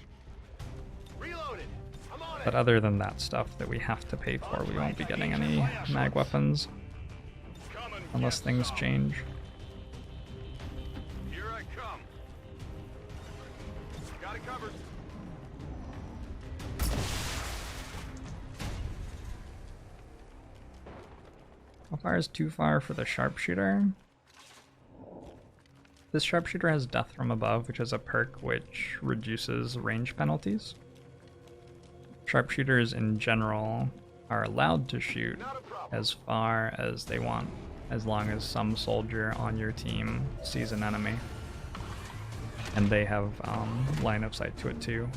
Reloaded. I'm on it. But other than that stuff that we have to pay for, we won't be getting any mag weapons unless things change. Here I come. Got it covered. How far is too far for the sharpshooter? This sharpshooter has Death from Above, which is a perk which reduces range penalties. Sharpshooters in general are allowed to shoot as far as they want, as long as some soldier on your team sees an enemy. And they have line of sight to it too.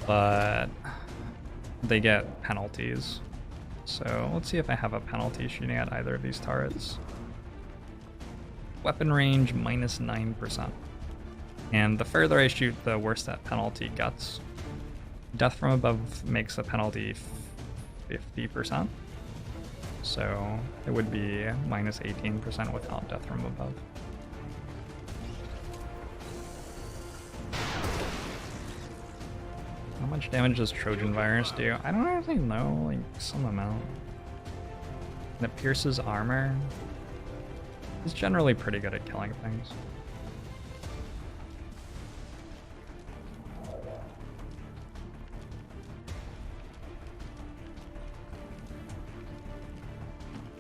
But they get penalties. So let's see if I have a penalty shooting at either of these turrets. Weapon range minus 9%. And the further I shoot, the worse that penalty gets. Death from above makes a penalty 50%. So it would be minus 18% without death from above. How much damage does Trojan Virus do? I don't actually know, like some amount. And it pierces armor. It's generally pretty good at killing things.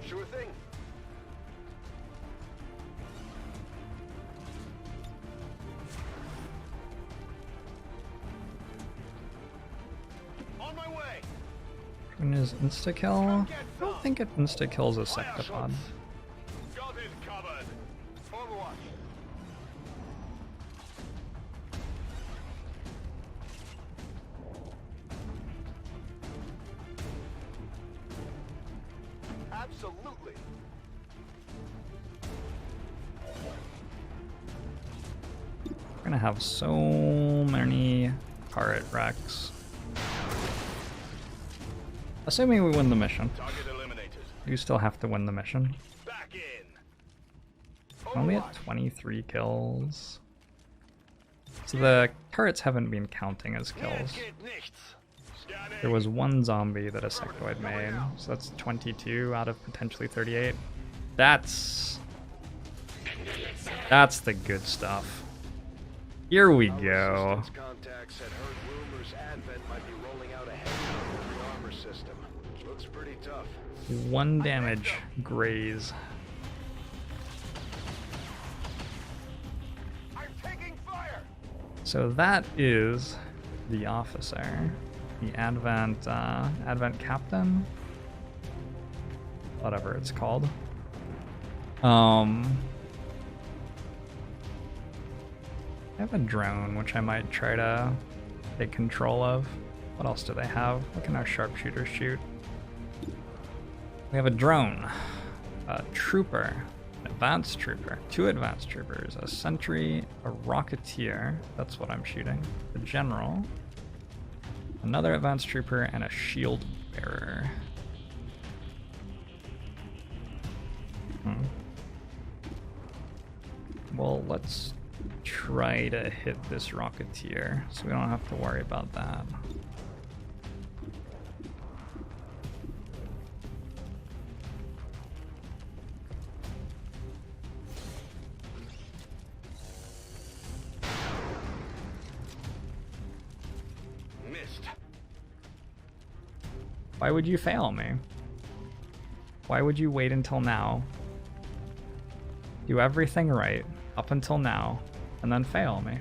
Sure thing. On my way. When is insta-kill? I don't think it insta-kills a sectopod. Got it covered. Overwatch. Absolutely. We're gonna have so many turret wrecks. Assuming we win the mission. Target eliminated. You still have to win the mission. Back in. Only at 23 kills. So the turrets haven't been counting as kills. There was one zombie that a sectoid made, so that's 22 out of potentially 38. That's the good stuff. Here we go. Contacts had heard rumors Advent might be rolling out a heavy armor system. Looks pretty tough. 1 damage, graze. I'm taking fire. So that is the officer, the Advent captain, whatever it's called. I have a drone, which I might try to take control of. What else do they have? What can our sharpshooters shoot? We have a drone, a trooper, an advanced trooper, 2 advanced troopers, a sentry, a rocketeer, that's what I'm shooting, the general, another advanced trooper, and a shield bearer. Well, let's try to hit this rocketeer so we don't have to worry about that. Missed. Why would you fail me? Why would you wait until now? Do everything right up until now, and then fail me.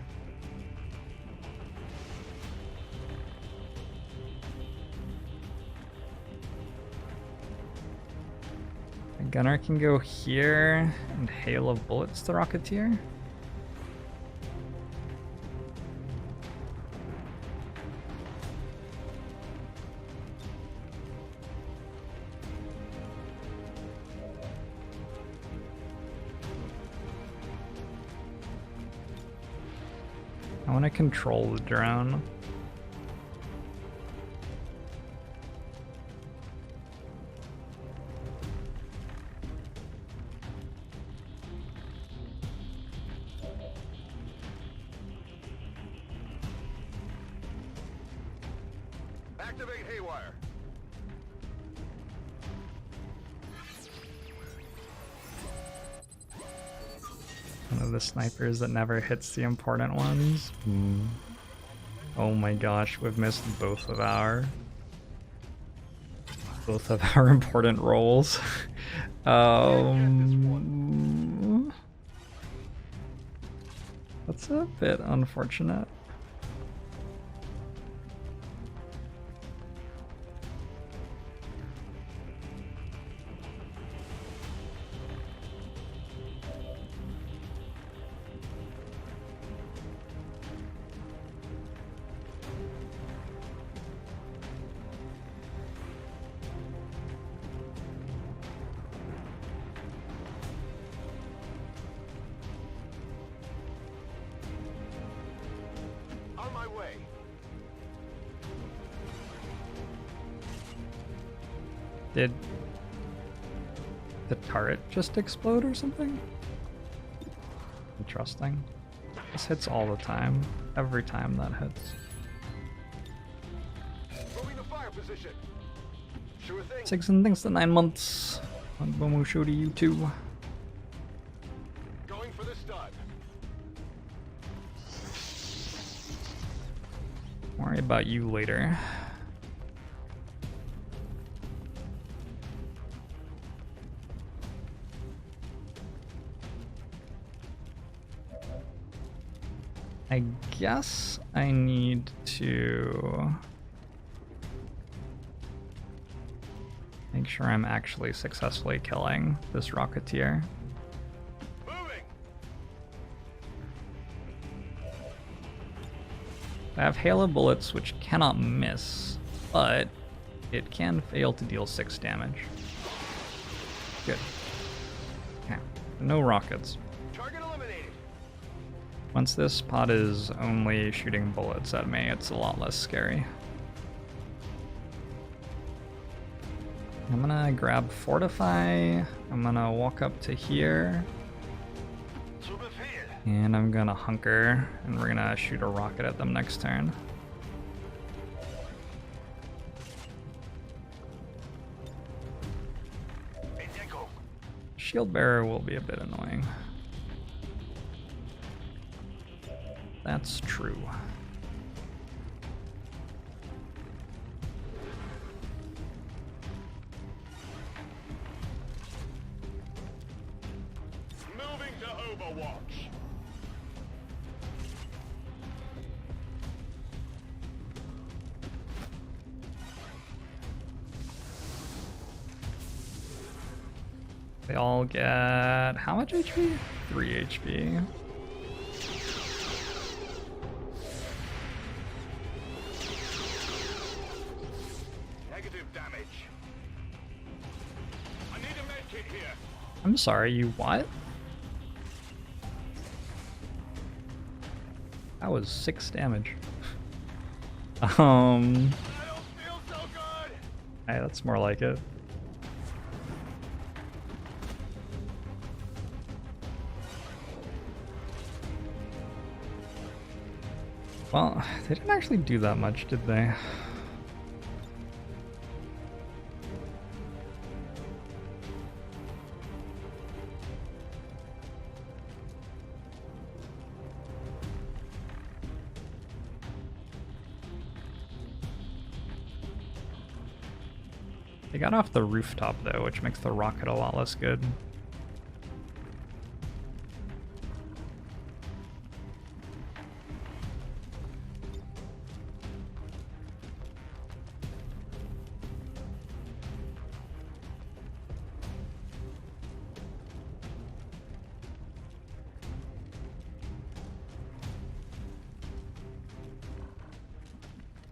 The gunner can go here and hail of bullets the rocketeer. I want to control the drone. Activate haywire. One of the snipers that never hits the important ones. Oh my gosh, we've missed both of our important roles. That's a bit unfortunate. On my way. Did the turret just explode or something? Interesting. This hits all the time. Every time that hits. Moving to fire position. Sure thing. 6 and thanks to 9 months. When we'll show to you too. Going for the stud. Worry about you later. I guess I need to make sure I'm actually successfully killing this Rocketeer. Moving. I have Halo bullets, which cannot miss, but it can fail to deal 6 damage. Good. Okay. No rockets. Target eliminated. Once this pod is only shooting bullets at me, it's a lot less scary. I'm gonna grab Fortify, I'm gonna walk up to here, and I'm gonna hunker, and we're gonna shoot a rocket at them next turn. Shield bearer will be a bit annoying. That's true. Moving to Overwatch. They all get how much HP? 3 HP. Negative damage. I need a med kit here. I'm sorry, you what? That was 6 damage. I don't feel so good. Hey, that's more like it. Well, they didn't actually do that much, did they? They got off the rooftop though, which makes the rocket a lot less good.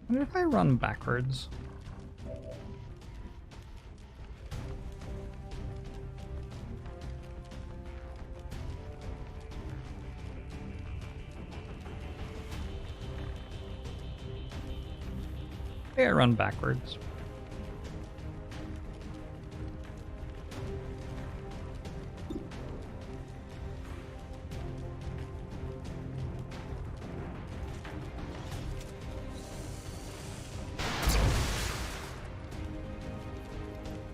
What if I run backwards? Okay, I run backwards.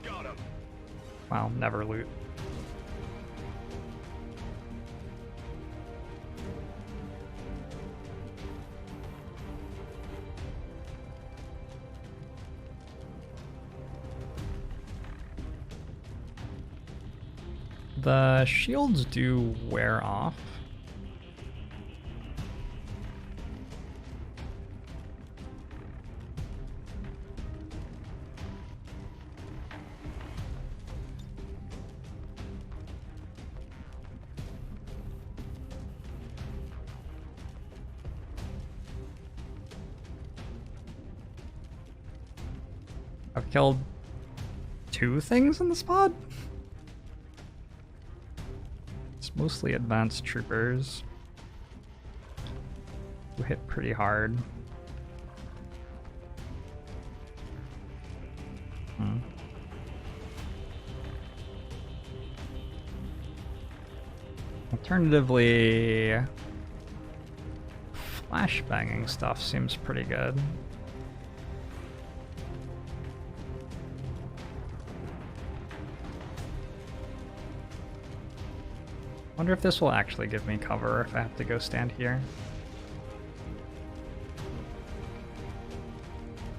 Got him. Wow, never loot. The shields do wear off. I've killed 2 things in the spot? It's mostly advanced troopers. hit pretty hard. Alternatively, flashbanging stuff seems pretty good. Wonder if this will actually give me cover if I have to go stand here.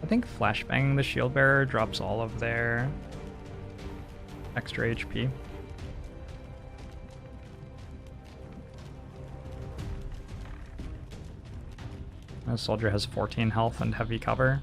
I think flashbanging the shield bearer drops all of their extra HP. The soldier has 14 health and heavy cover.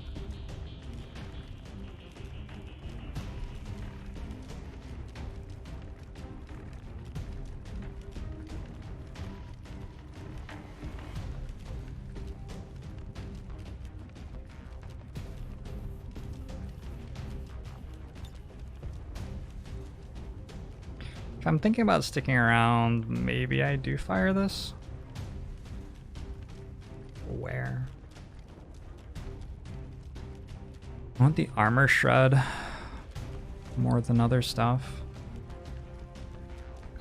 If I'm thinking about sticking around, maybe I do fire this. Where? I want the armor shred more than other stuff.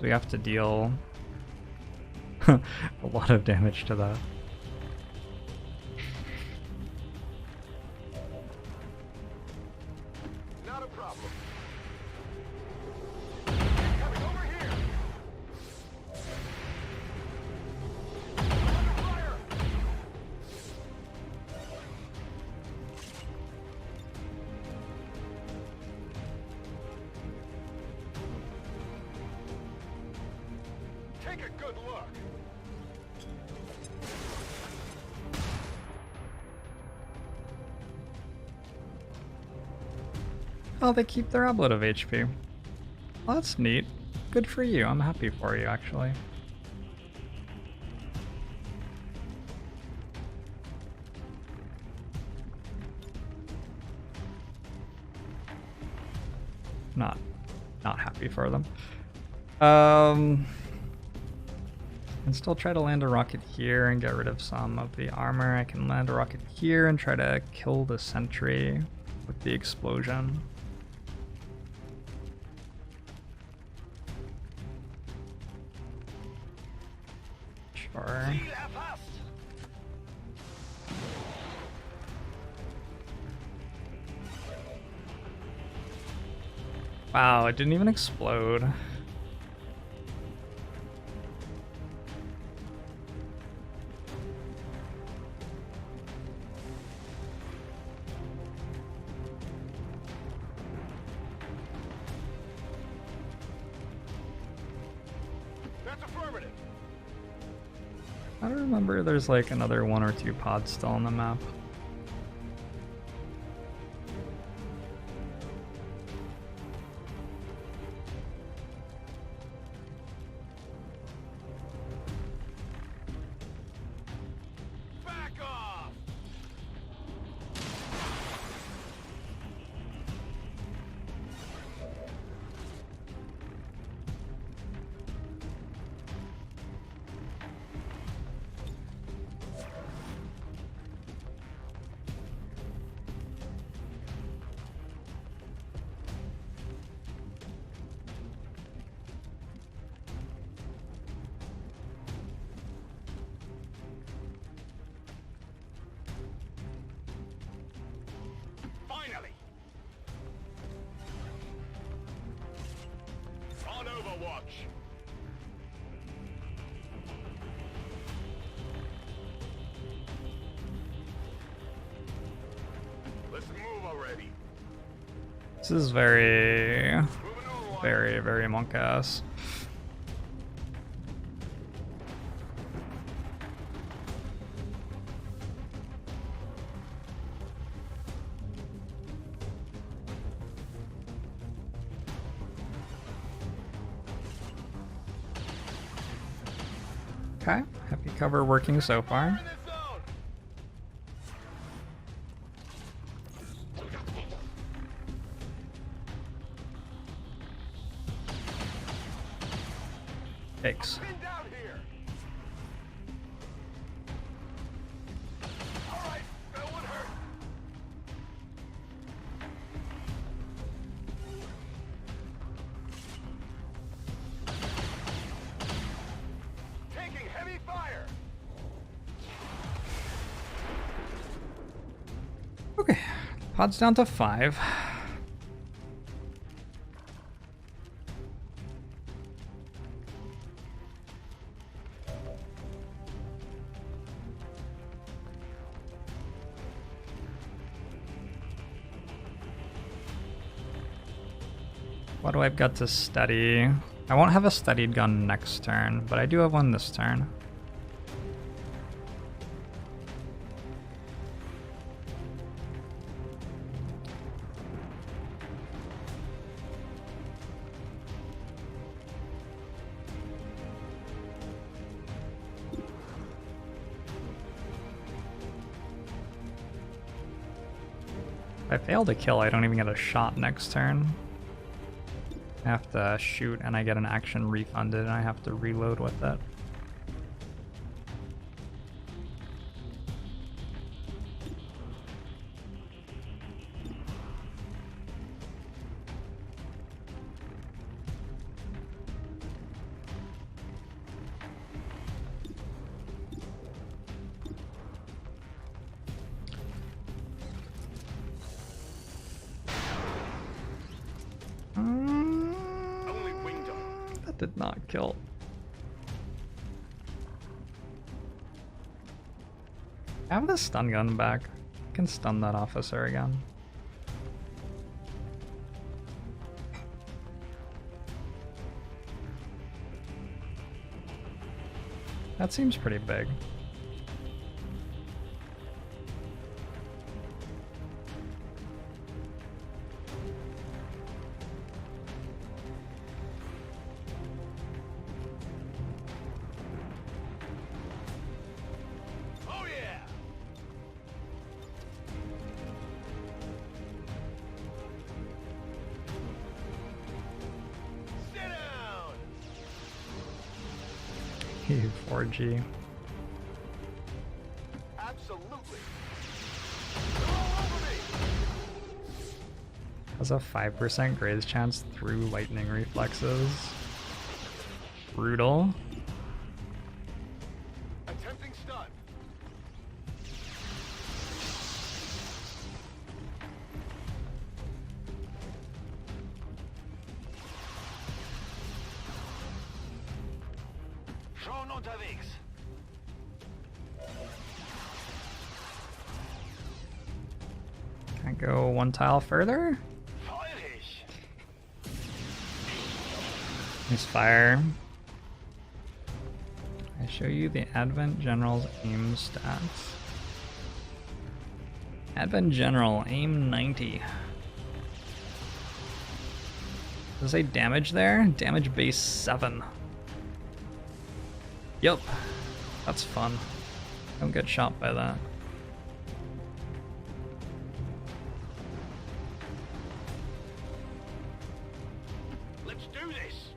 We have to deal a lot of damage to that. Not a problem. Coming over here. Under fire. Take a good look. Oh, they keep their oblet of HP. Well, that's neat. Good for you. I'm happy for you, actually. Not happy for them. And still try to land a rocket here and get rid of some of the armor. I can land a rocket here and try to kill the sentry with the explosion. Sure. Wow, it didn't even explode. That's affirmative. I don't remember there's like another 1 or 2 pods still on the map. Back off. Finally. On Overwatch. Let's move already. This is very monk-ass. Okay, heavy cover working so far. In this zone. Yikes. Pinned down here. Okay, pod's down to 5. What do I've got to study? I won't have a studied gun next turn, but I do have one this turn. If I fail to kill, I don't even get a shot next turn. I have to shoot and I get an action refunded and I have to reload with it. Did not kill. I have the stun gun back. I can stun that officer again. That seems pretty big. You 4G. Absolutely. Has a 5% graze chance through lightning reflexes. Brutal. Attempting stun. Schon unterwegs. Can I go one tile further? Feurig. Nice fire. I show you the Advent General's aim stats. Advent General, aim 90. Does it say damage there? Damage base 7. Yup. That's fun. Don't get shot by that. Let's do this.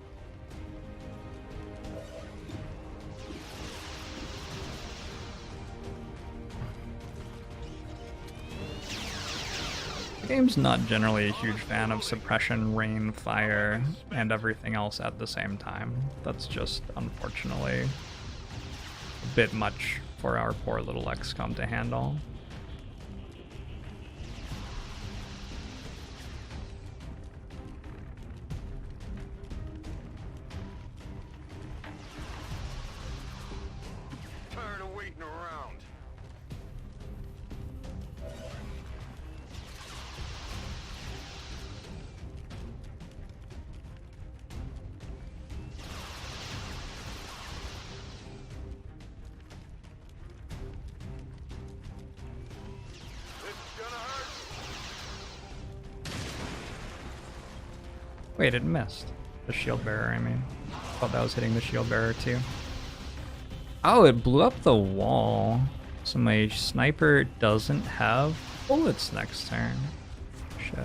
The game's not generally a huge fan of suppression, rain, fire, and everything else at the same time. That's just, unfortunately, a bit much for our poor little XCOM to handle. Tired of waiting around. Wait, it missed. The shield bearer, I mean. Thought that was hitting the shield bearer too. Oh, it blew up the wall. So my sniper doesn't have bullets next turn. Shit.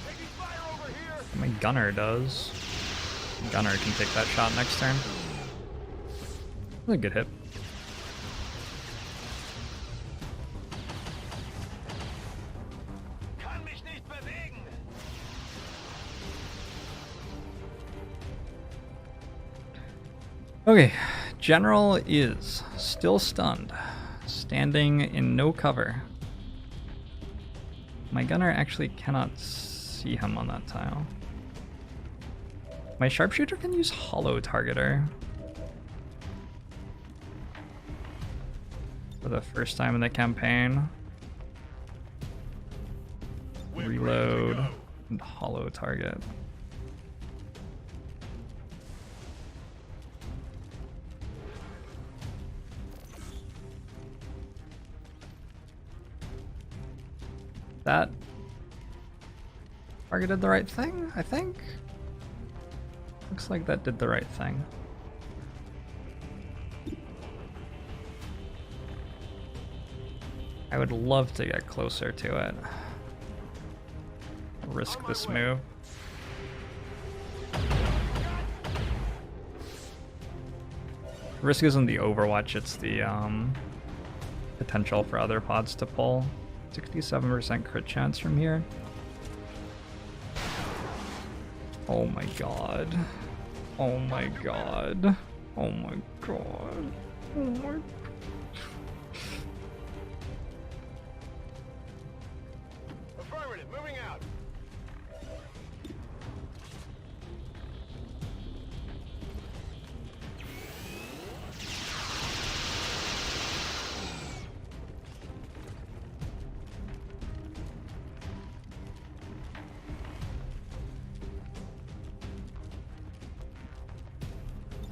Taking fire over here. My gunner does. Gunner can take that shot next turn. That's a good hit. Kann mich nicht bewegen. Okay, General is still stunned, standing in no cover. My gunner actually cannot see him on that tile. My sharpshooter can use hollow targeter. For the first time in the campaign. Reload and hollow target. That targeted the right thing, I think. Looks like that did the right thing. I would love to get closer to it. Risk this move. Risk isn't the Overwatch, it's the potential for other pods to pull. 67% crit chance from here. Oh my god. Oh my god. Oh my god. Oh my. Affirmative, moving out.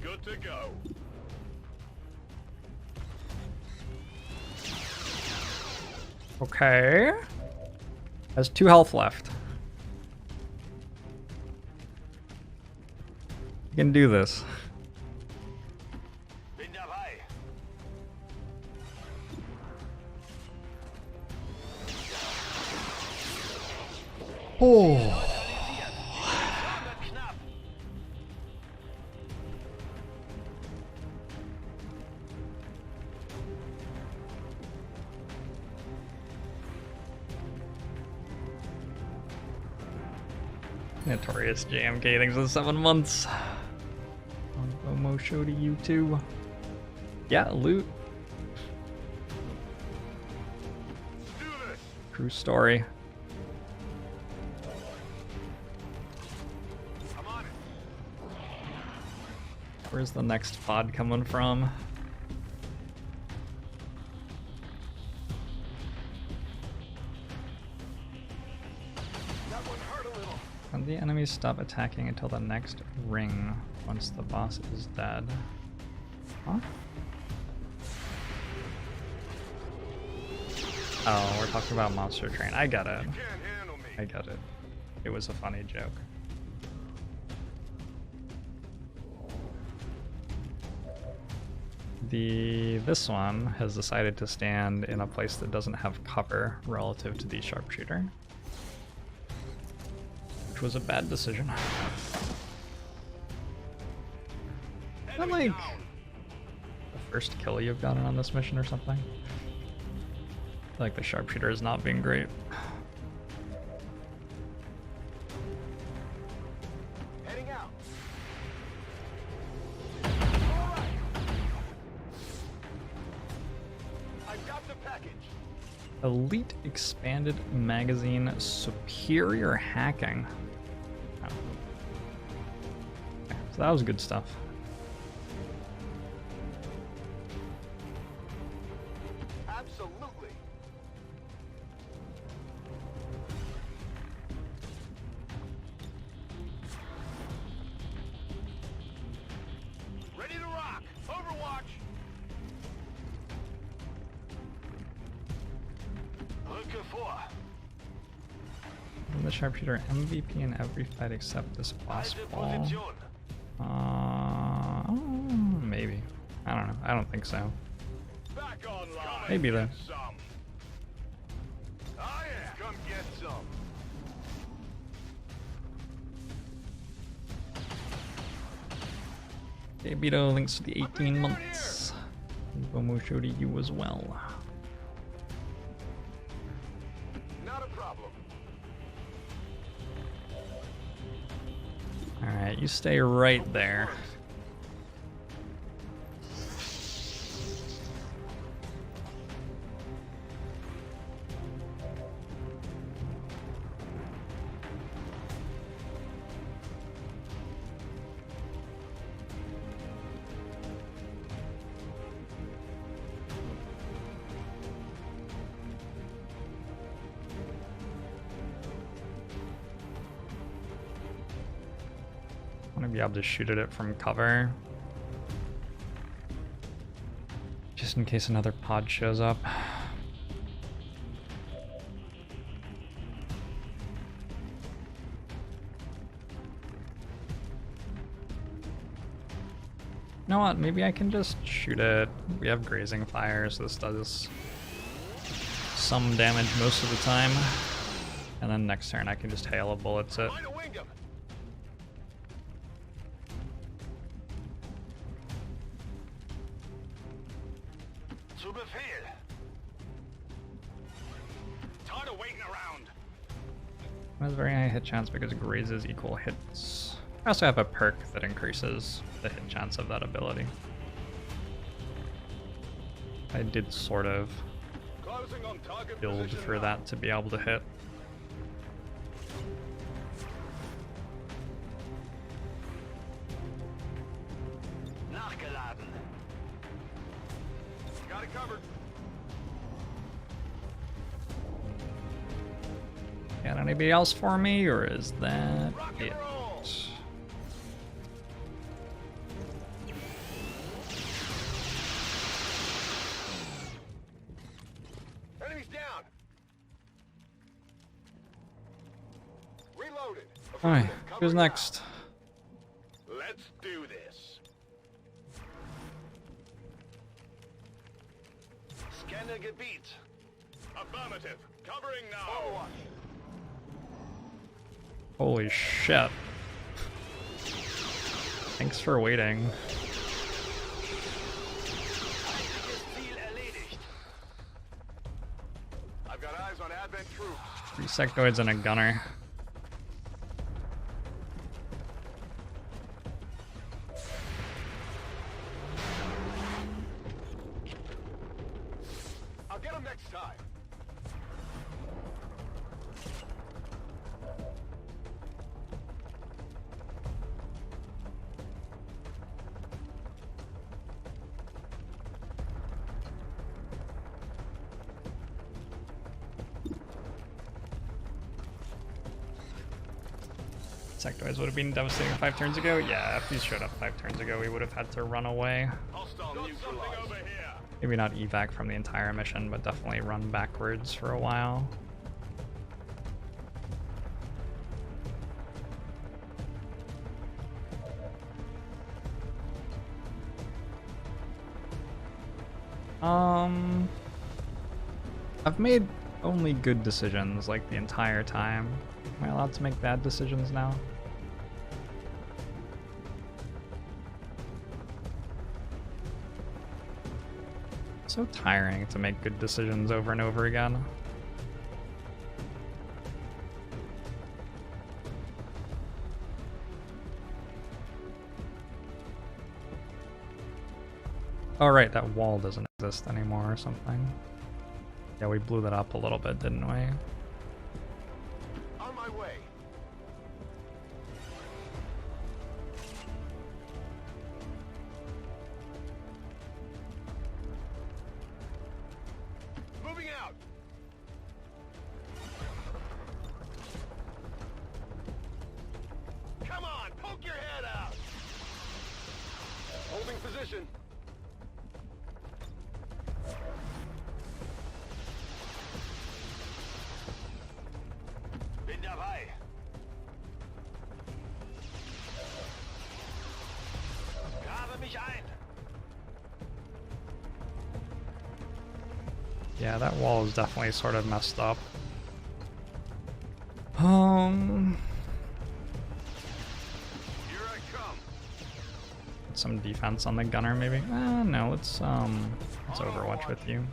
Good to go. Okay. Has 2 health left. You can do this. Bin dabei. Oh. Notorious JMK, thanks for the 7 months. Momo show to you too. Yeah, loot. True story. I'm on it. Where's the next pod coming from? That one hurt a little. And the enemies stop attacking until the next ring, once the boss is dead. Huh? Oh, we're talking about Monster Train. I get it. Can't handle me. I get it. It was a funny joke. This one has decided to stand in a place that doesn't have cover relative to the sharpshooter. Which was a bad decision. Is that like the first kill you've gotten on this mission or something? I feel like the sharpshooter is not being great. Heading out. I've got the package. Elite Expanded Magazine Superior Hacking. Oh. Okay, so that was good stuff. Absolutely. Ready to rock. Overwatch. Looking for. The sharpshooter MVP in every fight except this boss ball. Maybe. I don't know. I don't think so. Back online. Maybe though. Get some. Oh yeah. Come get some. Debito links to the 18 months. Momo show to you as well. Not a problem. Alright, you stay right there. Might be able to shoot at it from cover. Just in case another pod shows up. You know what? Maybe I can just shoot it. We have grazing fire, so this does some damage most of the time. And then next turn I can just hail a bullets it. It has very high hit chance because grazes equal hits. I also have a perk that increases the hit chance of that ability. I did sort of build for that to be able to hit. Got it covered. Got anybody else for me, or is that it? Enemies down. Reloaded. Alright, who's next? Let's do this. Scanner Gebiet. Affirmative. Covering now. Holy shit. Thanks for waiting. I've got eyes on advent troops. 3 sectoids and a gunner. I'll get them next time. Sectoids would have been devastating 5 turns ago. Yeah, if these showed up 5 turns ago, we would have had to run away. Maybe not evac from the entire mission, but definitely run backwards for a while. I've made only good decisions like the entire time. Am I allowed to make bad decisions now? So tiring to make good decisions over and over again. Oh right, that wall doesn't exist anymore or something. Yeah, we blew that up a little bit, didn't we? On my way. Moving out. Come on, poke your head out. Holding position. Bin dabei. Grabe mich ein. Yeah, that wall is definitely sort of messed up. Here I come. Some defense on the gunner, maybe. No, let's Overwatch with you.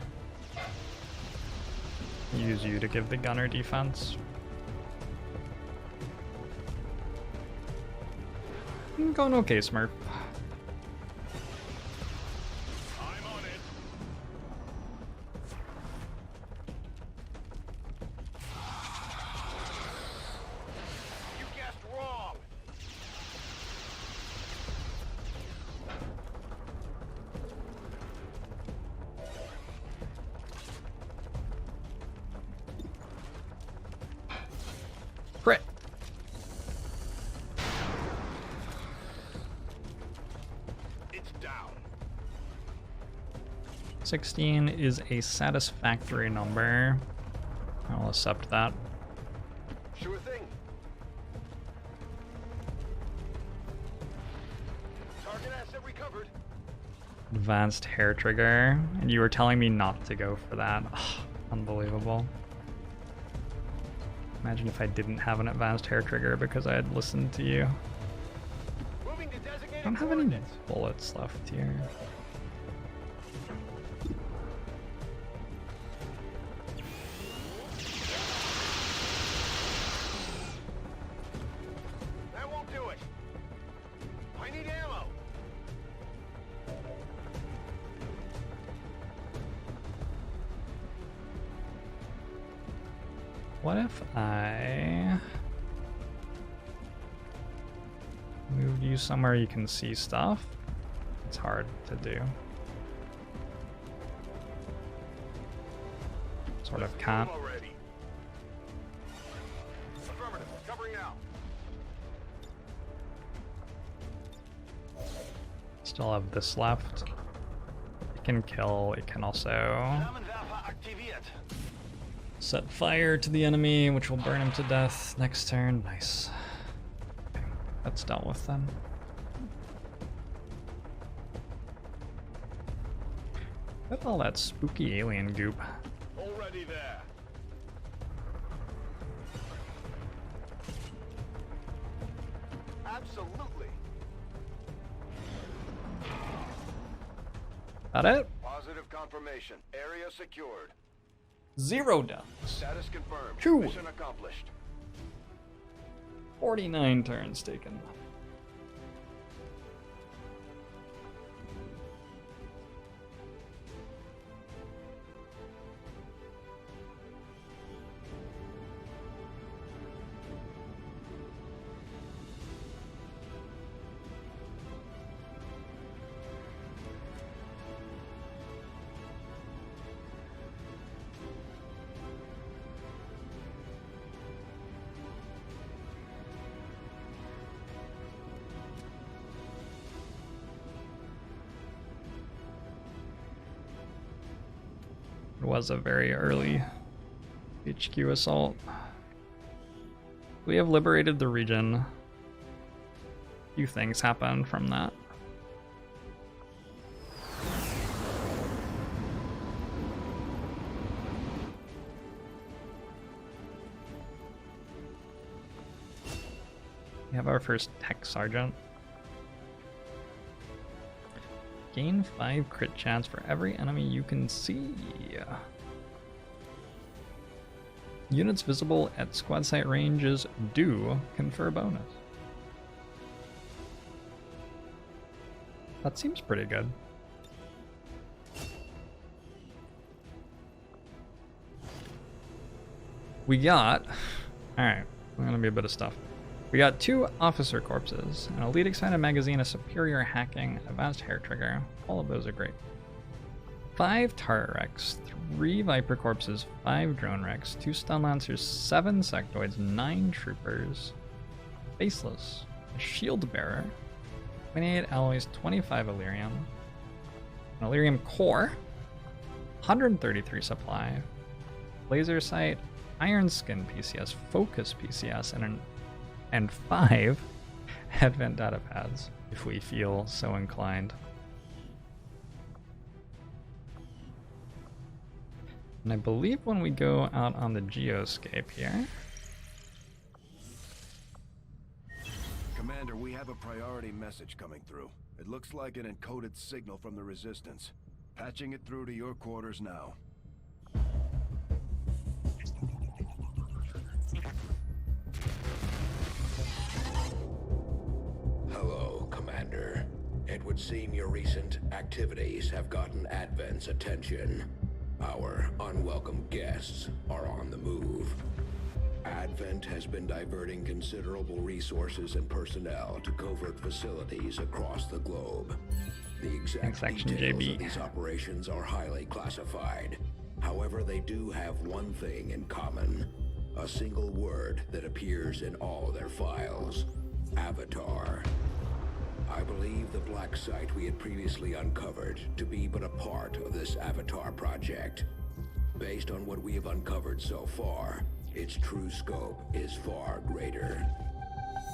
Use you to give the gunner defense. Going okay, Smurf. I'm on it. You guessed wrong. Crit. 16 is a satisfactory number. I'll accept that. Sure thing. Target asset recovered. Advanced hair trigger. And you were telling me not to go for that. Ugh, unbelievable. Imagine if I didn't have an advanced hair trigger because I had listened to you. Moving to designated I don't have any coordinates. bullets left here. That won't do it. I need ammo. What if I moved you somewhere you can see stuff? It's hard to do. Sort of can't. Already. Affirmative. Covering now. Still have this left. It can kill, it can also Flammenwerfer aktiviert. set fire to the enemy, which will burn him to death next turn. Nice. Okay, that's dealt with then. Look at all that spooky alien goop. Already there. Absolutely. That it? Positive confirmation. Area secured. 0 deaths. Status confirmed. Phew. Mission accomplished. 49 turns taken. It was a very early HQ assault. We have liberated the region. A few things happened from that. We have our first tech sergeant. Gain 5 crit chance for every enemy you can see. Units visible at squad site ranges do confer bonus. That seems pretty good. We got... Alright, gonna be a bit of stuff. We got 2 officer corpses, an elite excited magazine, a superior hacking, advanced hair trigger. All of those are great. 5 turret wrecks, 3 viper corpses, 5 drone wrecks, 2 stun lancers, 7 sectoids, 9 troopers, faceless, a shield bearer, 28 alloys, 25 Illyrium, an Illyrium core, 133 supply, laser sight, iron skin PCS, focus PCS, and 5 advent data pads, if we feel so inclined. And I believe when we go out on the geoscape here... Commander, we have a priority message coming through. It looks like an encoded signal from the Resistance. Patching it through to your quarters now. Hello, Commander. It would seem your recent activities have gotten Advent's attention. Our unwelcome guests are on the move. Advent has been diverting considerable resources and personnel to covert facilities across the globe. The exact details of these operations are highly classified. However, they do have one thing in common. A single word that appears in all their files. Avatar. I believe the black site we had previously uncovered to be but a part of this Avatar project. Based on what we have uncovered so far, its true scope is far greater.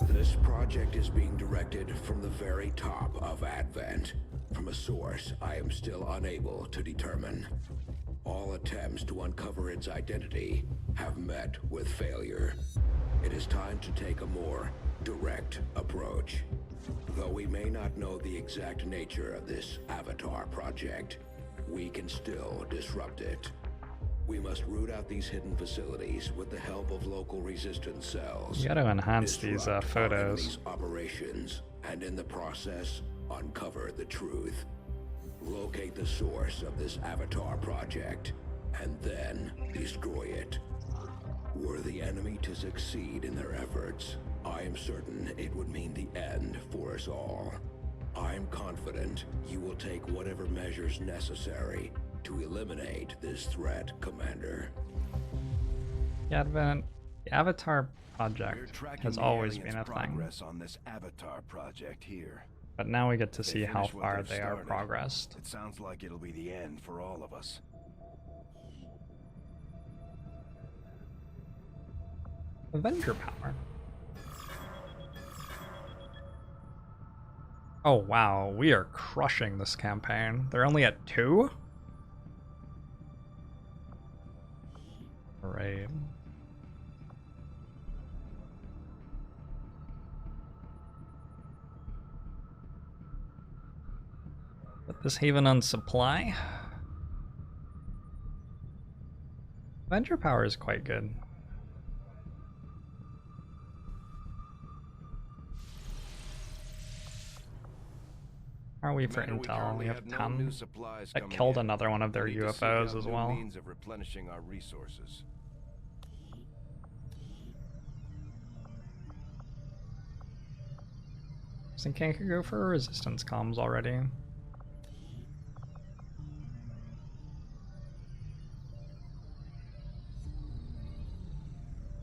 This project is being directed from the very top of Advent, from a source I am still unable to determine. All attempts to uncover its identity have met with failure. It is time to take a more direct approach. Though we may not know the exact nature of this Avatar project, we can still disrupt it. We must root out these hidden facilities with the help of local resistance cells. You gotta enhance these Disrupt our photos. enemy's operations, and in the process, uncover the truth. Locate the source of this Avatar project, and then destroy it. Were the enemy to succeed in their efforts, I am certain it would mean the end for us all. I'm confident you will take whatever measures necessary to eliminate this threat, Commander. The Avatar We're project tracking has the always aliens' been a thing, progress on this Avatar project here. but now we get to If see they how finish what far they've they are started, progressed. It sounds like it'll be the end for all of us. Avenger power. Oh wow, we are crushing this campaign. They're only at 2? Right. Put this haven on supply. Avenger power is quite good. How are we for Commander, intel? currently We have no 10. new supplies That coming killed in. another one of their We need to seek UFOs out as new well. means of replenishing our resources. I was thinking I could go for resistance comms already.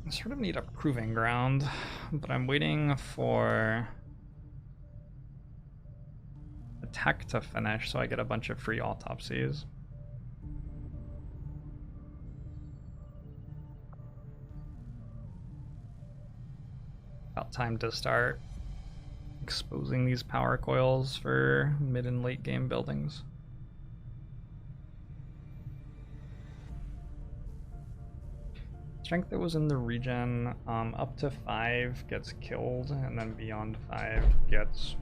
I sort of need a proving ground, but I'm waiting for the tech to finish so I get a bunch of free autopsies. About time to start exposing these power coils for mid and late game buildings. Strength that was in the region up to 5 gets killed, and then beyond 5 gets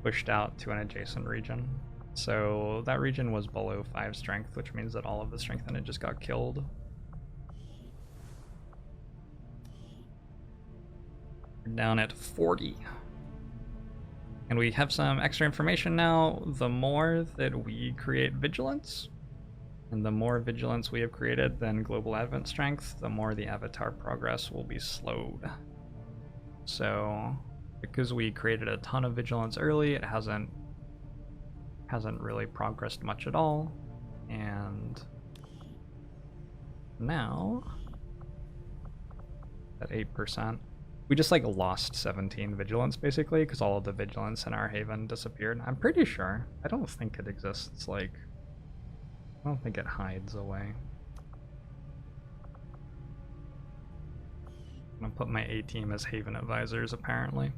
pushed out to an adjacent region. So that region was below 5 strength, which means that all of the strength in it just got killed. We're down at 40. And we have some extra information now. The more that we create vigilance, and the more vigilance we have created than global advent strength, the more the avatar progress will be slowed. So because we created a ton of vigilance early, it hasn't really progressed much at all. And now at 8%, we just like lost 17 vigilance basically because all of the vigilance in our haven disappeared. I'm pretty sure. I don't think it exists like, I don't think it hides away. I'm gonna put my A team as haven advisors apparently.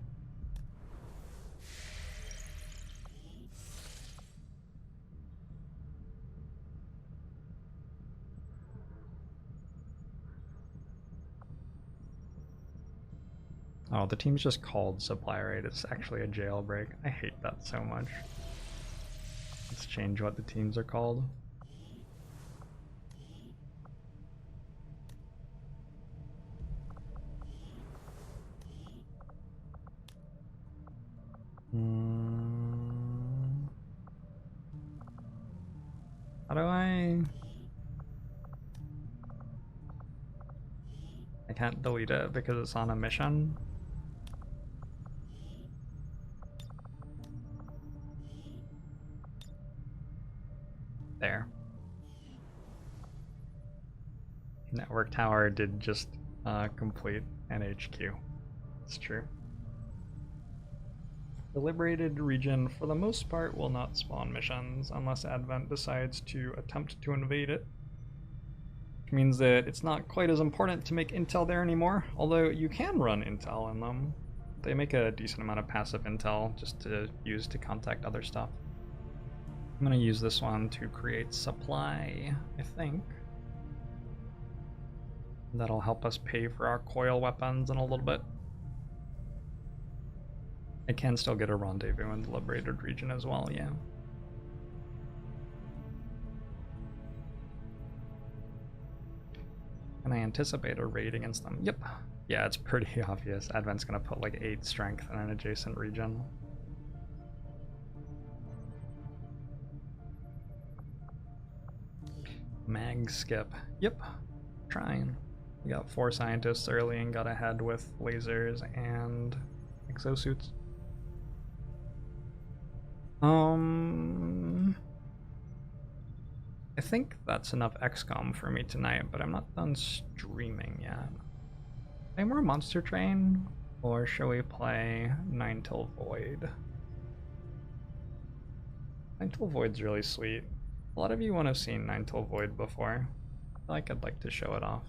Oh, the team's just called supply raid. It's actually a jailbreak. I hate that so much. Let's change what the teams are called. How do I can't delete it because it's on a mission. There. Network tower did just complete NHQ. It's true. The liberated region, for the most part, will not spawn missions unless Advent decides to attempt to invade it. Which means that it's not quite as important to make intel there anymore, although you can run intel in them. They make a decent amount of passive intel just to use to contact other stuff. I'm going to use this one to create supply, I think. That'll help us pay for our coil weapons in a little bit. I can still get a rendezvous in the liberated region as well, yeah. Can I anticipate a raid against them? Yep. Yeah, it's pretty obvious. Advent's gonna put like 8 strength in an adjacent region. Mag skip. Yep. Trying. We got 4 scientists early and got ahead with lasers and exosuits. I think that's enough XCOM for me tonight, but I'm not done streaming yet. Play more Monster Train, or shall we play 9 Till Void? 9 Till Void's really sweet. A lot of you won't have seen 9 Till Void before. I feel like I'd like to show it off.